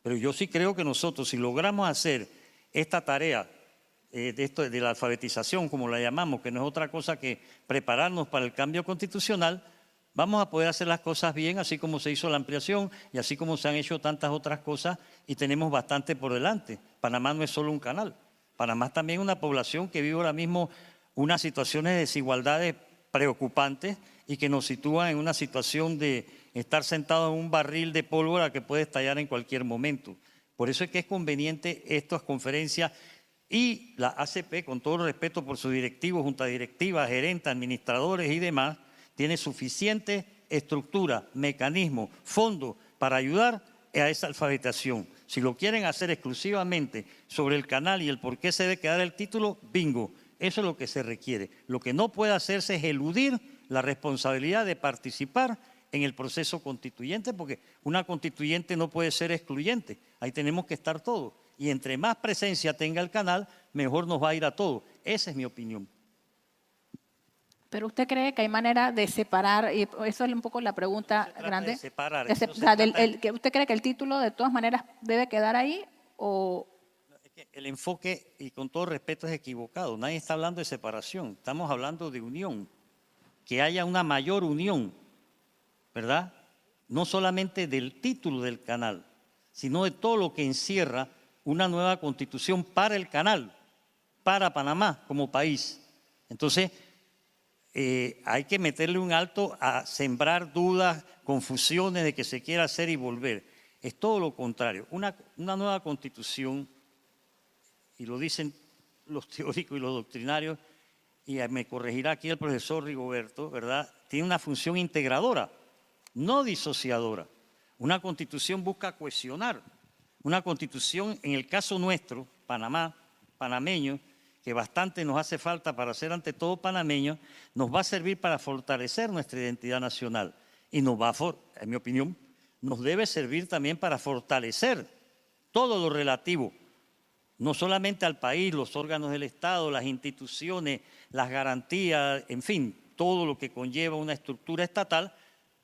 Pero yo sí creo que nosotros, si logramos hacer esta tarea de la alfabetización, como la llamamos, que no es otra cosa que prepararnos para el cambio constitucional, vamos a poder hacer las cosas bien, así como se hizo la ampliación y así como se han hecho tantas otras cosas y tenemos bastante por delante. Panamá no es solo un canal, Panamá es también una población que vive ahora mismo unas situaciones de desigualdades preocupantes y que nos sitúan en una situación de estar sentados en un barril de pólvora que puede estallar en cualquier momento. Por eso es que es conveniente estas conferencias y la ACP, con todo el respeto por sus directivos, junta directiva, gerentes, administradores y demás, tiene suficiente estructura, mecanismo, fondo para ayudar a esa alfabetización. Si lo quieren hacer exclusivamente sobre el canal y el por qué se debe quedar el título, bingo, eso es lo que se requiere. Lo que no puede hacerse es eludir la responsabilidad de participar en el proceso constituyente, porque una constituyente no puede ser excluyente, ahí tenemos que estar todos. Y entre más presencia tenga el canal, mejor nos va a ir a todos. Esa es mi opinión. ¿Pero usted cree que hay manera de separar, y eso es un poco la pregunta grande? De separar. ¿Usted cree que el título de todas maneras debe quedar ahí o...? El enfoque, y con todo respeto, es equivocado. Nadie está hablando de separación, estamos hablando de unión. Que haya una mayor unión, ¿verdad? No solamente del título del canal, sino de todo lo que encierra una nueva constitución para el canal, para Panamá como país. Entonces, hay que meterle un alto a sembrar dudas, confusiones de que se quiera hacer y volver. Es todo lo contrario. Una nueva constitución, y lo dicen los teóricos y los doctrinarios, y me corregirá aquí el profesor Rigoberto, ¿verdad? Tiene una función integradora, no disociadora. Una constitución busca cohesionar. Una constitución, en el caso nuestro, Panamá, panameño, que bastante nos hace falta para ser ante todo panameños, nos va a servir para fortalecer nuestra identidad nacional y nos va a, en mi opinión, nos debe servir también para fortalecer todo lo relativo, no solamente al país, los órganos del Estado, las instituciones, las garantías, en fin, todo lo que conlleva una estructura estatal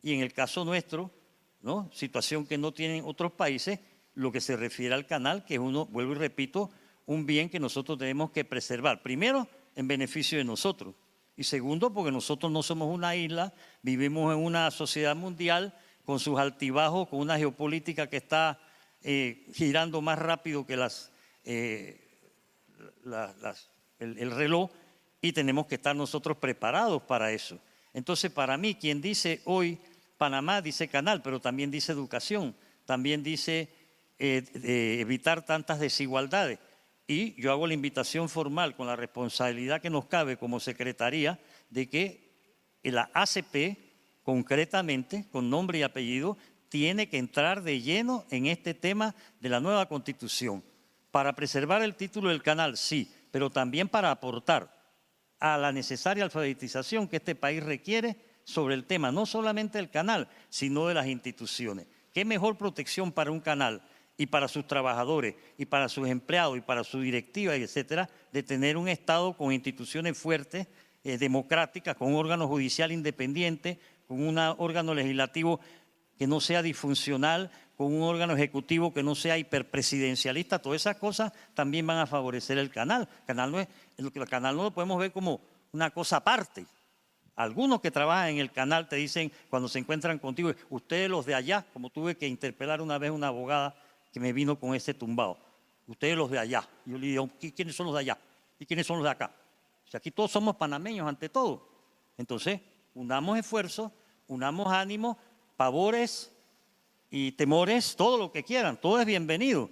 y en el caso nuestro, ¿no? Situación que no tienen otros países, lo que se refiere al canal, que es uno, vuelvo y repito, un bien que nosotros tenemos que preservar. Primero, en beneficio de nosotros. Y segundo, porque nosotros no somos una isla, vivimos en una sociedad mundial con sus altibajos, con una geopolítica que está girando más rápido que el reloj y tenemos que estar nosotros preparados para eso. Entonces, para mí, quien dice hoy Panamá, dice canal, pero también dice educación, también dice evitar tantas desigualdades. Y yo hago la invitación formal con la responsabilidad que nos cabe como secretaría de que la ACP, concretamente, con nombre y apellido, tiene que entrar de lleno en este tema de la nueva Constitución. Para preservar el título del canal, sí, pero también para aportar a la necesaria alfabetización que este país requiere sobre el tema, no solamente del canal, sino de las instituciones. ¿Qué mejor protección para un canal y para sus trabajadores y para sus empleados y para su directiva, etcétera, de tener un Estado con instituciones fuertes, democráticas, con un órgano judicial independiente, con un órgano legislativo que no sea disfuncional, con un órgano ejecutivo que no sea hiperpresidencialista? Todas esas cosas también van a favorecer el canal. El canal no lo podemos ver como una cosa aparte. Algunos que trabajan en el canal te dicen, cuando se encuentran contigo, ustedes los de allá, como tuve que interpelar una vez a una abogada que me vino con ese tumbado, ustedes los de allá. Yo le digo, ¿quiénes son los de allá? ¿Y quiénes son los de acá? O sea, aquí todos somos panameños ante todo. Entonces, unamos esfuerzos, unamos ánimos, pavores y temores, todo lo que quieran, todo es bienvenido.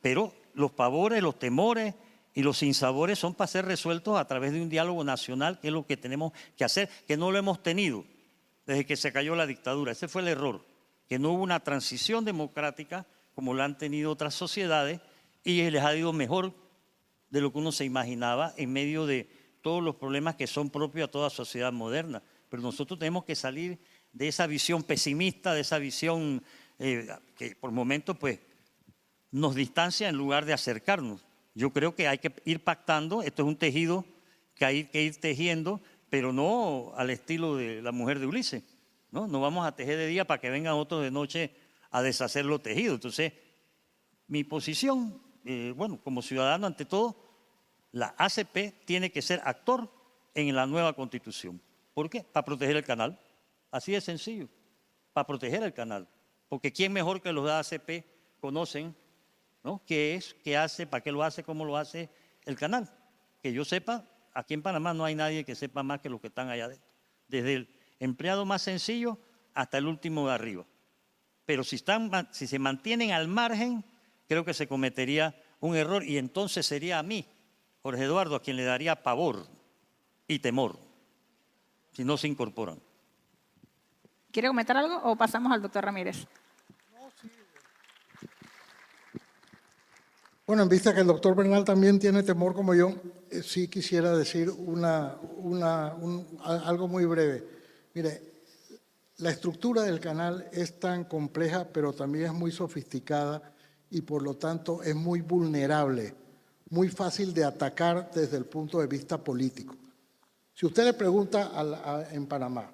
Pero los pavores, los temores y los sinsabores son para ser resueltos a través de un diálogo nacional, que es lo que tenemos que hacer, que no lo hemos tenido desde que se cayó la dictadura. Ese fue el error, que no hubo una transición democrática como la han tenido otras sociedades y les ha ido mejor de lo que uno se imaginaba en medio de todos los problemas que son propios a toda sociedad moderna. Pero nosotros tenemos que salir de esa visión pesimista, de esa visión que por momentos pues, nos distancia en lugar de acercarnos. Yo creo que hay que ir pactando, esto es un tejido que hay que ir tejiendo, pero no al estilo de la mujer de Ulises. No vamos a tejer de día para que vengan otros de noche a deshacer lo tejido. Entonces, mi posición, bueno, como ciudadano ante todo, la ACP tiene que ser actor en la nueva Constitución. ¿Por qué? Para proteger el canal. Así de sencillo, para proteger el canal. Porque ¿quién mejor que los de ACP conocen, ¿no? ¿Qué es, qué hace, para qué lo hace, cómo lo hace el canal? Que yo sepa, aquí en Panamá no hay nadie que sepa más que los que están allá adentro. Desde el empleado más sencillo hasta el último de arriba. Pero si se mantienen al margen, creo que se cometería un error y entonces sería a mí, Jorge Eduardo, a quien le daría pavor y temor si no se incorporan. ¿Quiere comentar algo o pasamos al doctor Ramírez? Bueno, en vista que el doctor Bernal también tiene temor como yo, sí quisiera decir algo muy breve. Mire, la estructura del canal es tan compleja, pero también es muy sofisticada y por lo tanto es muy vulnerable, muy fácil de atacar desde el punto de vista político. Si usted le pregunta en Panamá,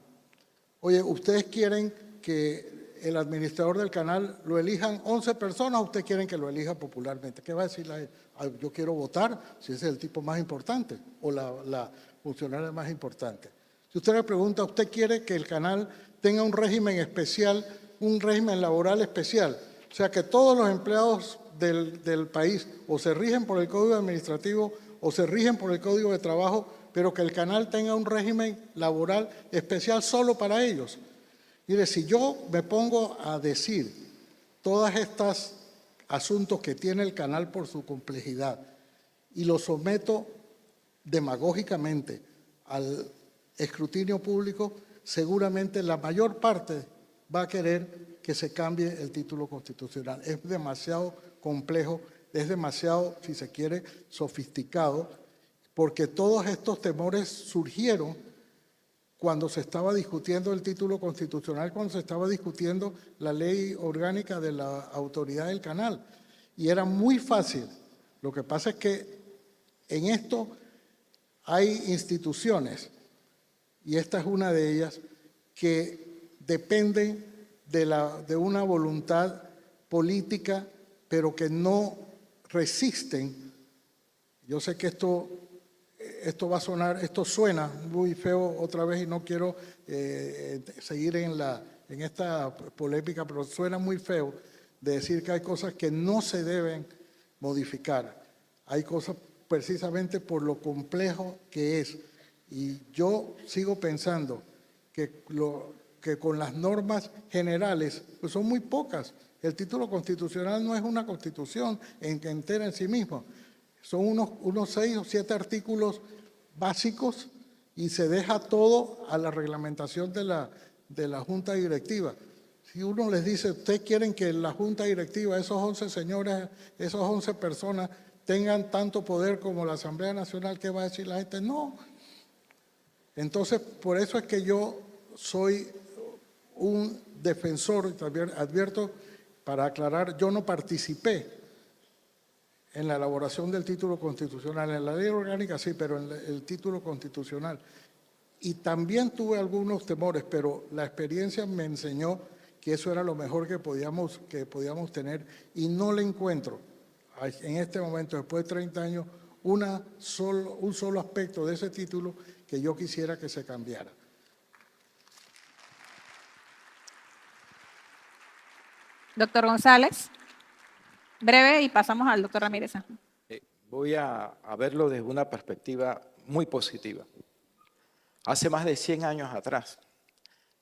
oye, ¿ustedes quieren que el administrador del canal lo elijan 11 personas o ustedes quieren que lo elija popularmente? ¿Qué va a decir yo quiero votar si ese es el tipo más importante o la funcionaria más importante? Si usted le pregunta, ¿usted quiere que el canal tenga un régimen especial, un régimen laboral especial? O sea, que todos los empleados del país o se rigen por el Código Administrativo o se rigen por el Código de Trabajo, pero que el canal tenga un régimen laboral especial solo para ellos. Mire, si yo me pongo a decir todos estos asuntos que tiene el canal por su complejidad y los someto demagógicamente al escrutinio público, seguramente la mayor parte va a querer que se cambie el título constitucional. Es demasiado complejo, es demasiado, si se quiere, sofisticado porque todos estos temores surgieron cuando se estaba discutiendo el título constitucional, cuando se estaba discutiendo la ley orgánica de la autoridad del canal. Y era muy fácil. Lo que pasa es que en esto hay instituciones, y esta es una de ellas, que dependen de una voluntad política, pero que no resisten. Yo sé que esto va a sonar, esto suena muy feo otra vez y no quiero seguir en esta polémica, pero suena muy feo de decir que hay cosas que no se deben modificar. Hay cosas precisamente por lo complejo que es. Y yo sigo pensando que con las normas generales, pues son muy pocas. El título constitucional no es una constitución entera en sí mismo. Son unos 6 o 7 artículos básicos y se deja todo a la reglamentación de la Junta Directiva. Si uno les dice, ¿ustedes quieren que la Junta Directiva, esos 11 señores, esas 11 personas, tengan tanto poder como la Asamblea Nacional? ¿Qué va a decir la gente? No. Entonces, por eso es que yo soy un defensor, y también advierto, para aclarar, yo no participé en la elaboración del título constitucional. En la ley orgánica sí, pero en el título constitucional. Y también tuve algunos temores, pero la experiencia me enseñó que eso era lo mejor que podíamos tener, y no le encuentro en este momento, después de 30 años, un solo aspecto de ese título que yo quisiera que se cambiara. Doctor González, breve y pasamos al doctor Ramírez. Voy a verlo desde una perspectiva muy positiva. Hace más de 100 años atrás,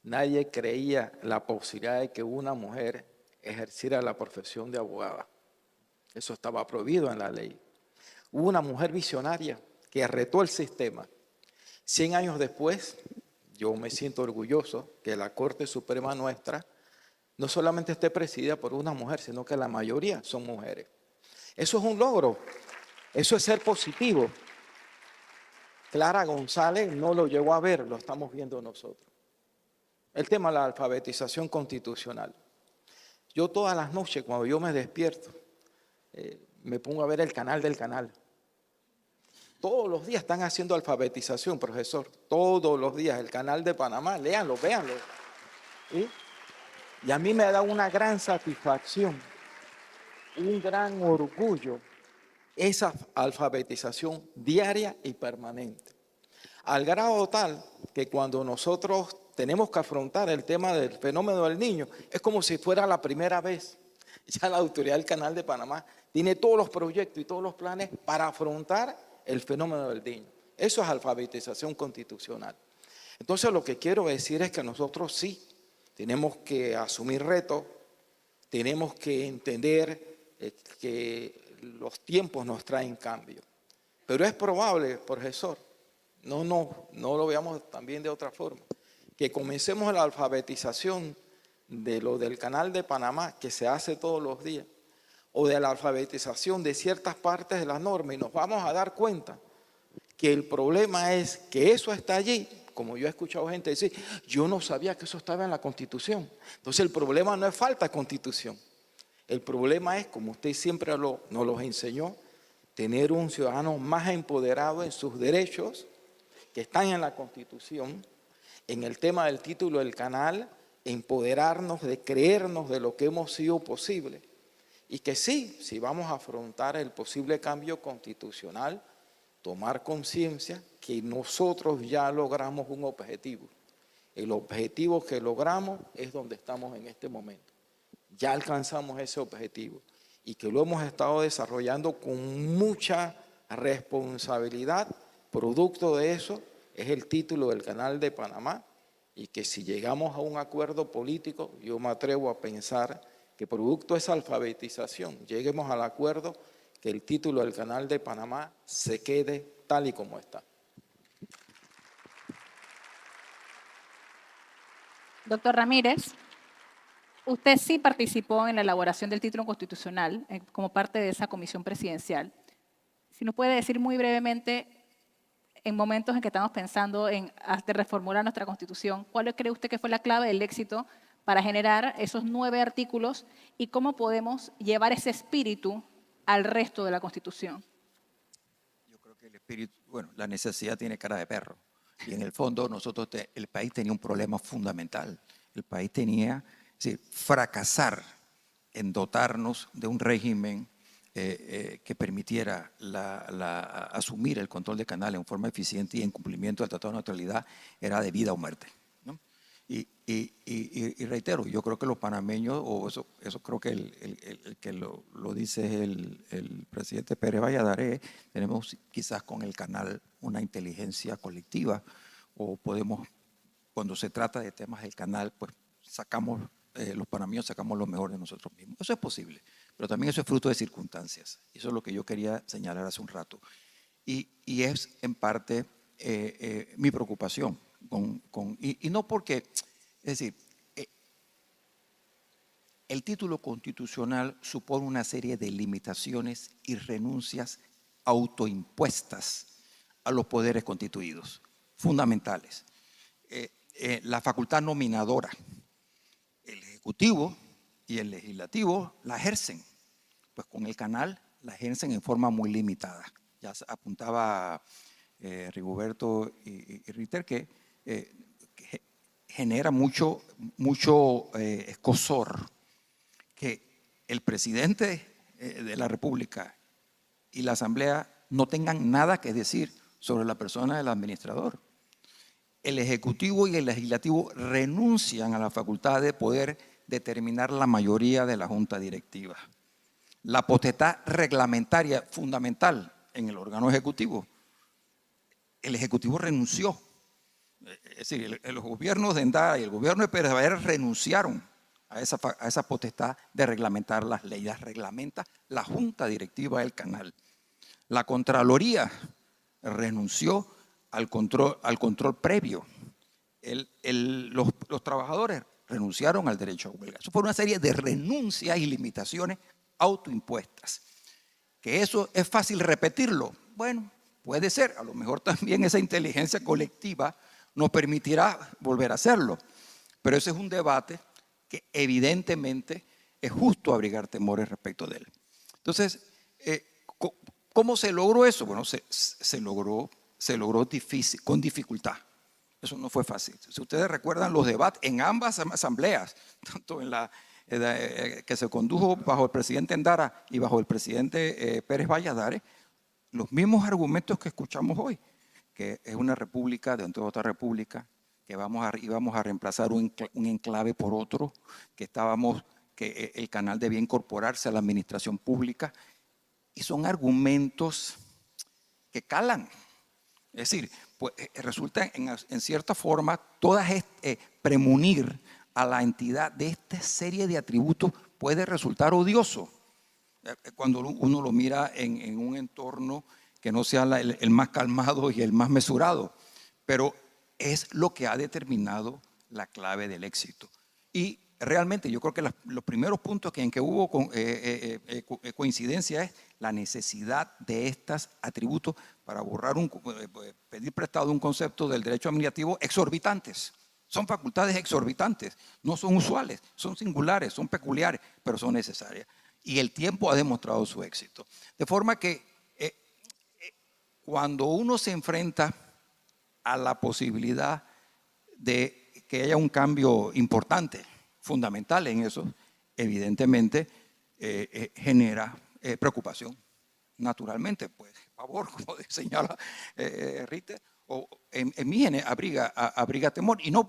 nadie creía la posibilidad de que una mujer ejerciera la profesión de abogada. Eso estaba prohibido en la ley. Hubo una mujer visionaria que retó el sistema. 100 años después, yo me siento orgulloso que la Corte Suprema nuestra no solamente esté presidida por una mujer, sino que la mayoría son mujeres. Eso es un logro, eso es ser positivo. Clara González no lo llegó a ver, lo estamos viendo nosotros. El tema de la alfabetización constitucional. Yo todas las noches, cuando yo me despierto, me pongo a ver el canal del canal. Todos los días están haciendo alfabetización, profesor. Todos los días, el canal de Panamá, léanlo, véanlo. ¿Sí? Y a mí me da una gran satisfacción, un gran orgullo, esa alfabetización diaria y permanente. Al grado tal que cuando nosotros tenemos que afrontar el tema del fenómeno del niño, es como si fuera la primera vez. Ya la autoridad del Canal de Panamá tiene todos los proyectos y todos los planes para afrontar el fenómeno del niño. Eso es alfabetización constitucional. Entonces lo que quiero decir es que nosotros sí tenemos que asumir retos, tenemos que entender que los tiempos nos traen cambio. Pero es probable, profesor, no lo veamos también de otra forma, que comencemos la alfabetización de lo del Canal de Panamá, que se hace todos los días, o de la alfabetización de ciertas partes de la norma, y nos vamos a dar cuenta que el problema es que eso está allí. Como yo he escuchado gente decir, yo no sabía que eso estaba en la Constitución. Entonces el problema no es falta de Constitución. El problema es, como usted siempre nos los enseñó, tener un ciudadano más empoderado en sus derechos que están en la Constitución, en el tema del título del canal, empoderarnos de creernos de lo que hemos sido posible. Y que sí, si vamos a afrontar el posible cambio constitucional, tomar conciencia que nosotros ya logramos un objetivo. El objetivo que logramos es donde estamos en este momento. Ya alcanzamos ese objetivo y que lo hemos estado desarrollando con mucha responsabilidad. Producto de eso es el título del Canal de Panamá, y que si llegamos a un acuerdo político, yo me atrevo a pensar que producto de esa alfabetización lleguemos al acuerdo que el título del Canal de Panamá se quede tal y como está. Doctor Ramírez, usted sí participó en la elaboración del título constitucional como parte de esa comisión presidencial. Si nos puede decir muy brevemente en momentos en que estamos pensando en reformular nuestra Constitución, ¿cuál cree usted que fue la clave del éxito para generar esos 9 artículos y cómo podemos llevar ese espíritu al resto de la Constitución? Yo creo que el espíritu, bueno, la necesidad tiene cara de perro. Y en el fondo el país tenía un problema fundamental. El país tenía, es decir, fracasar en dotarnos de un régimen que permitiera asumir el control de canales en forma eficiente y en cumplimiento del Tratado de Neutralidad era de vida o muerte, ¿no? Y reitero, yo creo que los panameños, o eso creo que el que lo dice es el presidente Pérez Valladares, tenemos quizás con el canal una inteligencia colectiva, o podemos, cuando se trata de temas del canal, pues los panameños sacamos lo mejor de nosotros mismos. Eso es posible, pero también eso es fruto de circunstancias. Y eso es lo que yo quería señalar hace un rato. Y es en parte mi preocupación. Y no porque, es decir, el título constitucional supone una serie de limitaciones y renuncias autoimpuestas a los poderes constituidos, fundamentales. La facultad nominadora, el Ejecutivo y el Legislativo la ejercen, pues con el canal la ejercen en forma muy limitada. Ya apuntaba Rigoberto y Ritter que genera mucho escozor que el presidente de la República y la Asamblea no tengan nada que decir sobre la persona del administrador. El Ejecutivo y el Legislativo renuncian a la facultad de poder determinar la mayoría de la Junta Directiva. La potestad reglamentaria fundamental en el órgano ejecutivo, el Ejecutivo renunció. Es decir, los gobiernos de Endara y el gobierno de Pérez Valladares renunciaron a esa potestad de reglamentar las leyes. Las reglamenta la Junta Directiva del canal. La Contraloría renunció al control previo. Los trabajadores renunciaron al derecho a huelga. Eso fue una serie de renuncias y limitaciones autoimpuestas. ¿Que eso es fácil repetirlo? Bueno, puede ser. A lo mejor también esa inteligencia colectiva nos permitirá volver a hacerlo. Pero ese es un debate que evidentemente es justo abrigar temores respecto de él. Entonces, ¿cómo se logró eso? Bueno, se logró con dificultad. Eso no fue fácil. Si ustedes recuerdan los debates en ambas asambleas, tanto en la que se condujo bajo el presidente Endara y bajo el presidente Pérez Valladares, los mismos argumentos que escuchamos hoy, que es una república dentro de otra república, que íbamos a reemplazar un enclave por otro, que el canal debía incorporarse a la administración pública, y son argumentos que calan. Es decir, pues, resulta en cierta forma todas premunir a la entidad de esta serie de atributos puede resultar odioso cuando uno lo mira en un entorno que no sea el más calmado y el más mesurado, pero es lo que ha determinado la clave del éxito. Y realmente yo creo que los primeros puntos en que hubo coincidencia es la necesidad de estos atributos para pedir prestado un concepto del derecho administrativo exorbitantes. Son facultades exorbitantes, no son usuales, son singulares, son peculiares, pero son necesarias. Y el tiempo ha demostrado su éxito. De forma que cuando uno se enfrenta a la posibilidad de que haya un cambio importante, fundamental en eso, evidentemente genera preocupación. Naturalmente, pues, pavor, como señala Ritter, o en mí abriga temor. Y no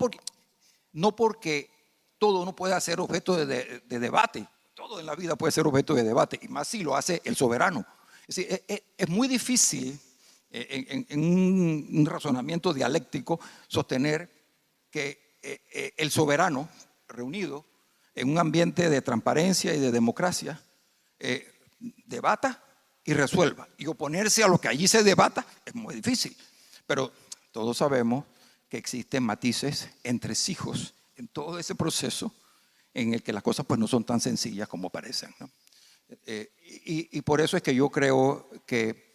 porque todo no pueda ser objeto de debate. Todo en la vida puede ser objeto de debate, y más si lo hace el soberano. Es decir, es muy difícil en un razonamiento dialéctico sostener que el soberano reunido en un ambiente de transparencia y de democracia debata y resuelva. Y oponerse a lo que allí se debata es muy difícil. Pero todos sabemos que existen matices, entresijos en todo ese proceso en el que las cosas pues no son tan sencillas como parecen, ¿no? Y por eso es que yo creo que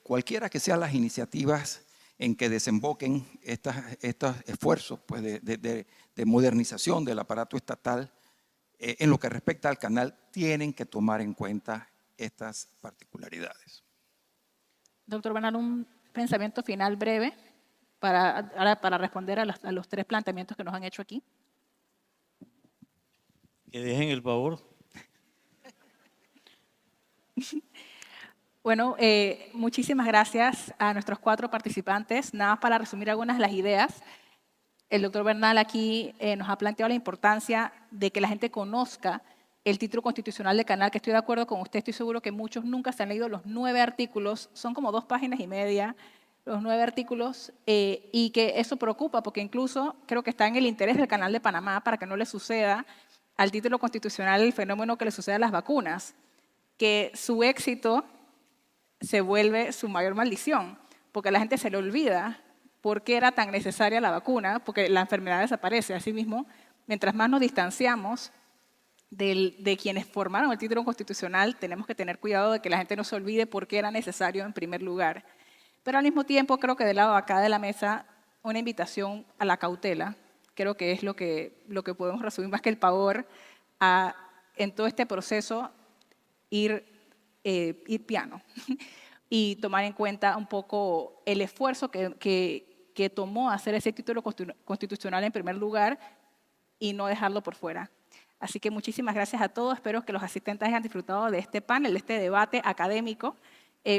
cualquiera que sean las iniciativas en que desemboquen estos esfuerzos pues, de modernización del aparato estatal, en lo que respecta al canal, tienen que tomar en cuenta estas particularidades. Doctor Bernal, un pensamiento final breve para responder a los tres planteamientos que nos han hecho aquí. Que dejen el favor. Bueno, muchísimas gracias a nuestros 4 participantes. Nada más para resumir algunas de las ideas. El doctor Bernal aquí nos ha planteado la importancia de que la gente conozca el título constitucional del canal, que estoy de acuerdo con usted, estoy seguro que muchos nunca se han leído los 9 artículos, son como 2 páginas y media, los 9 artículos, y que eso preocupa, porque incluso creo que está en el interés del Canal de Panamá para que no le suceda al título constitucional el fenómeno que le sucede a las vacunas, que su éxito se vuelve su mayor maldición, porque a la gente se le olvida por qué era tan necesaria la vacuna, porque la enfermedad desaparece. Asimismo, mientras más nos distanciamos de quienes formaron el título constitucional, tenemos que tener cuidado de que la gente no se olvide por qué era necesario en primer lugar. Pero al mismo tiempo, creo que del lado acá de la mesa, una invitación a la cautela, creo que es lo que podemos resumir más que el pavor, en todo este proceso ir piano y tomar en cuenta un poco el esfuerzo que tomó hacer ese título constitucional en primer lugar y no dejarlo por fuera. Así que muchísimas gracias a todos. Espero que los asistentes hayan disfrutado de este panel, de este debate académico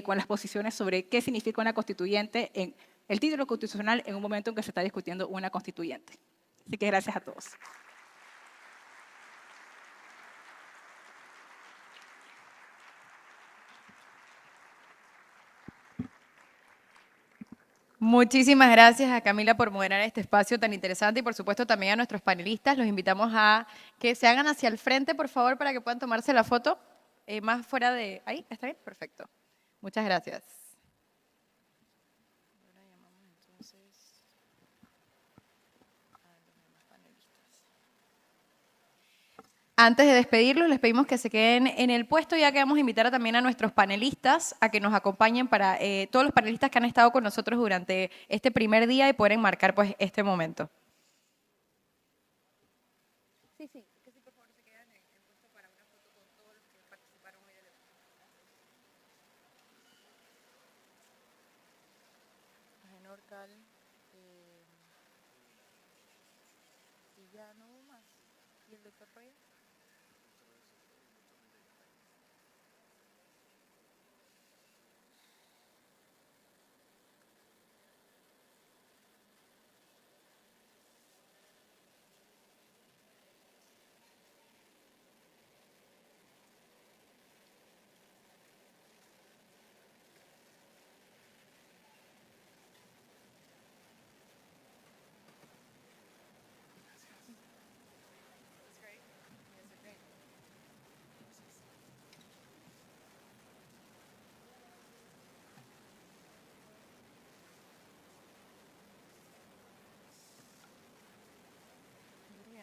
con las posiciones sobre qué significa una constituyente en el título constitucional en un momento en que se está discutiendo una constituyente. Así que gracias a todos. Muchísimas gracias a Camila por moderar este espacio tan interesante y por supuesto también a nuestros panelistas. Los invitamos a que se hagan hacia el frente, por favor, para que puedan tomarse la foto. Más fuera de... ¿Ahí? ¿Está bien? Perfecto. Muchas gracias. Antes de despedirlos, les pedimos que se queden en el puesto, ya que vamos a invitar también a nuestros panelistas a que nos acompañen para todos los panelistas que han estado con nosotros durante este primer día y poder enmarcar pues, este momento. Sí, sí, que sí, por favor, se quedan en el puesto para una foto con todos los que participaron hoy del evento. Norcal, y ya no más. ¿Y el doctor Reyes?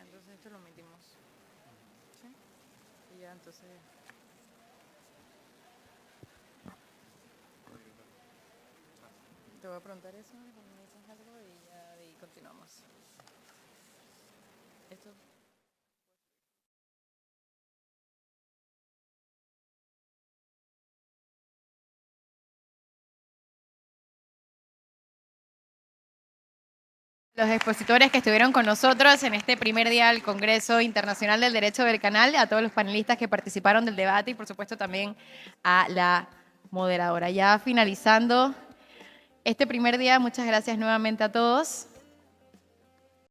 Entonces esto lo metimos. ¿Sí? Y ya entonces... Te voy a preguntar eso, me dices algo y ya de ahí continuamos. Esto... Los expositores que estuvieron con nosotros en este primer día del Congreso Internacional del Derecho del Canal, a todos los panelistas que participaron del debate y por supuesto también a la moderadora. Ya finalizando este primer día, muchas gracias nuevamente a todos.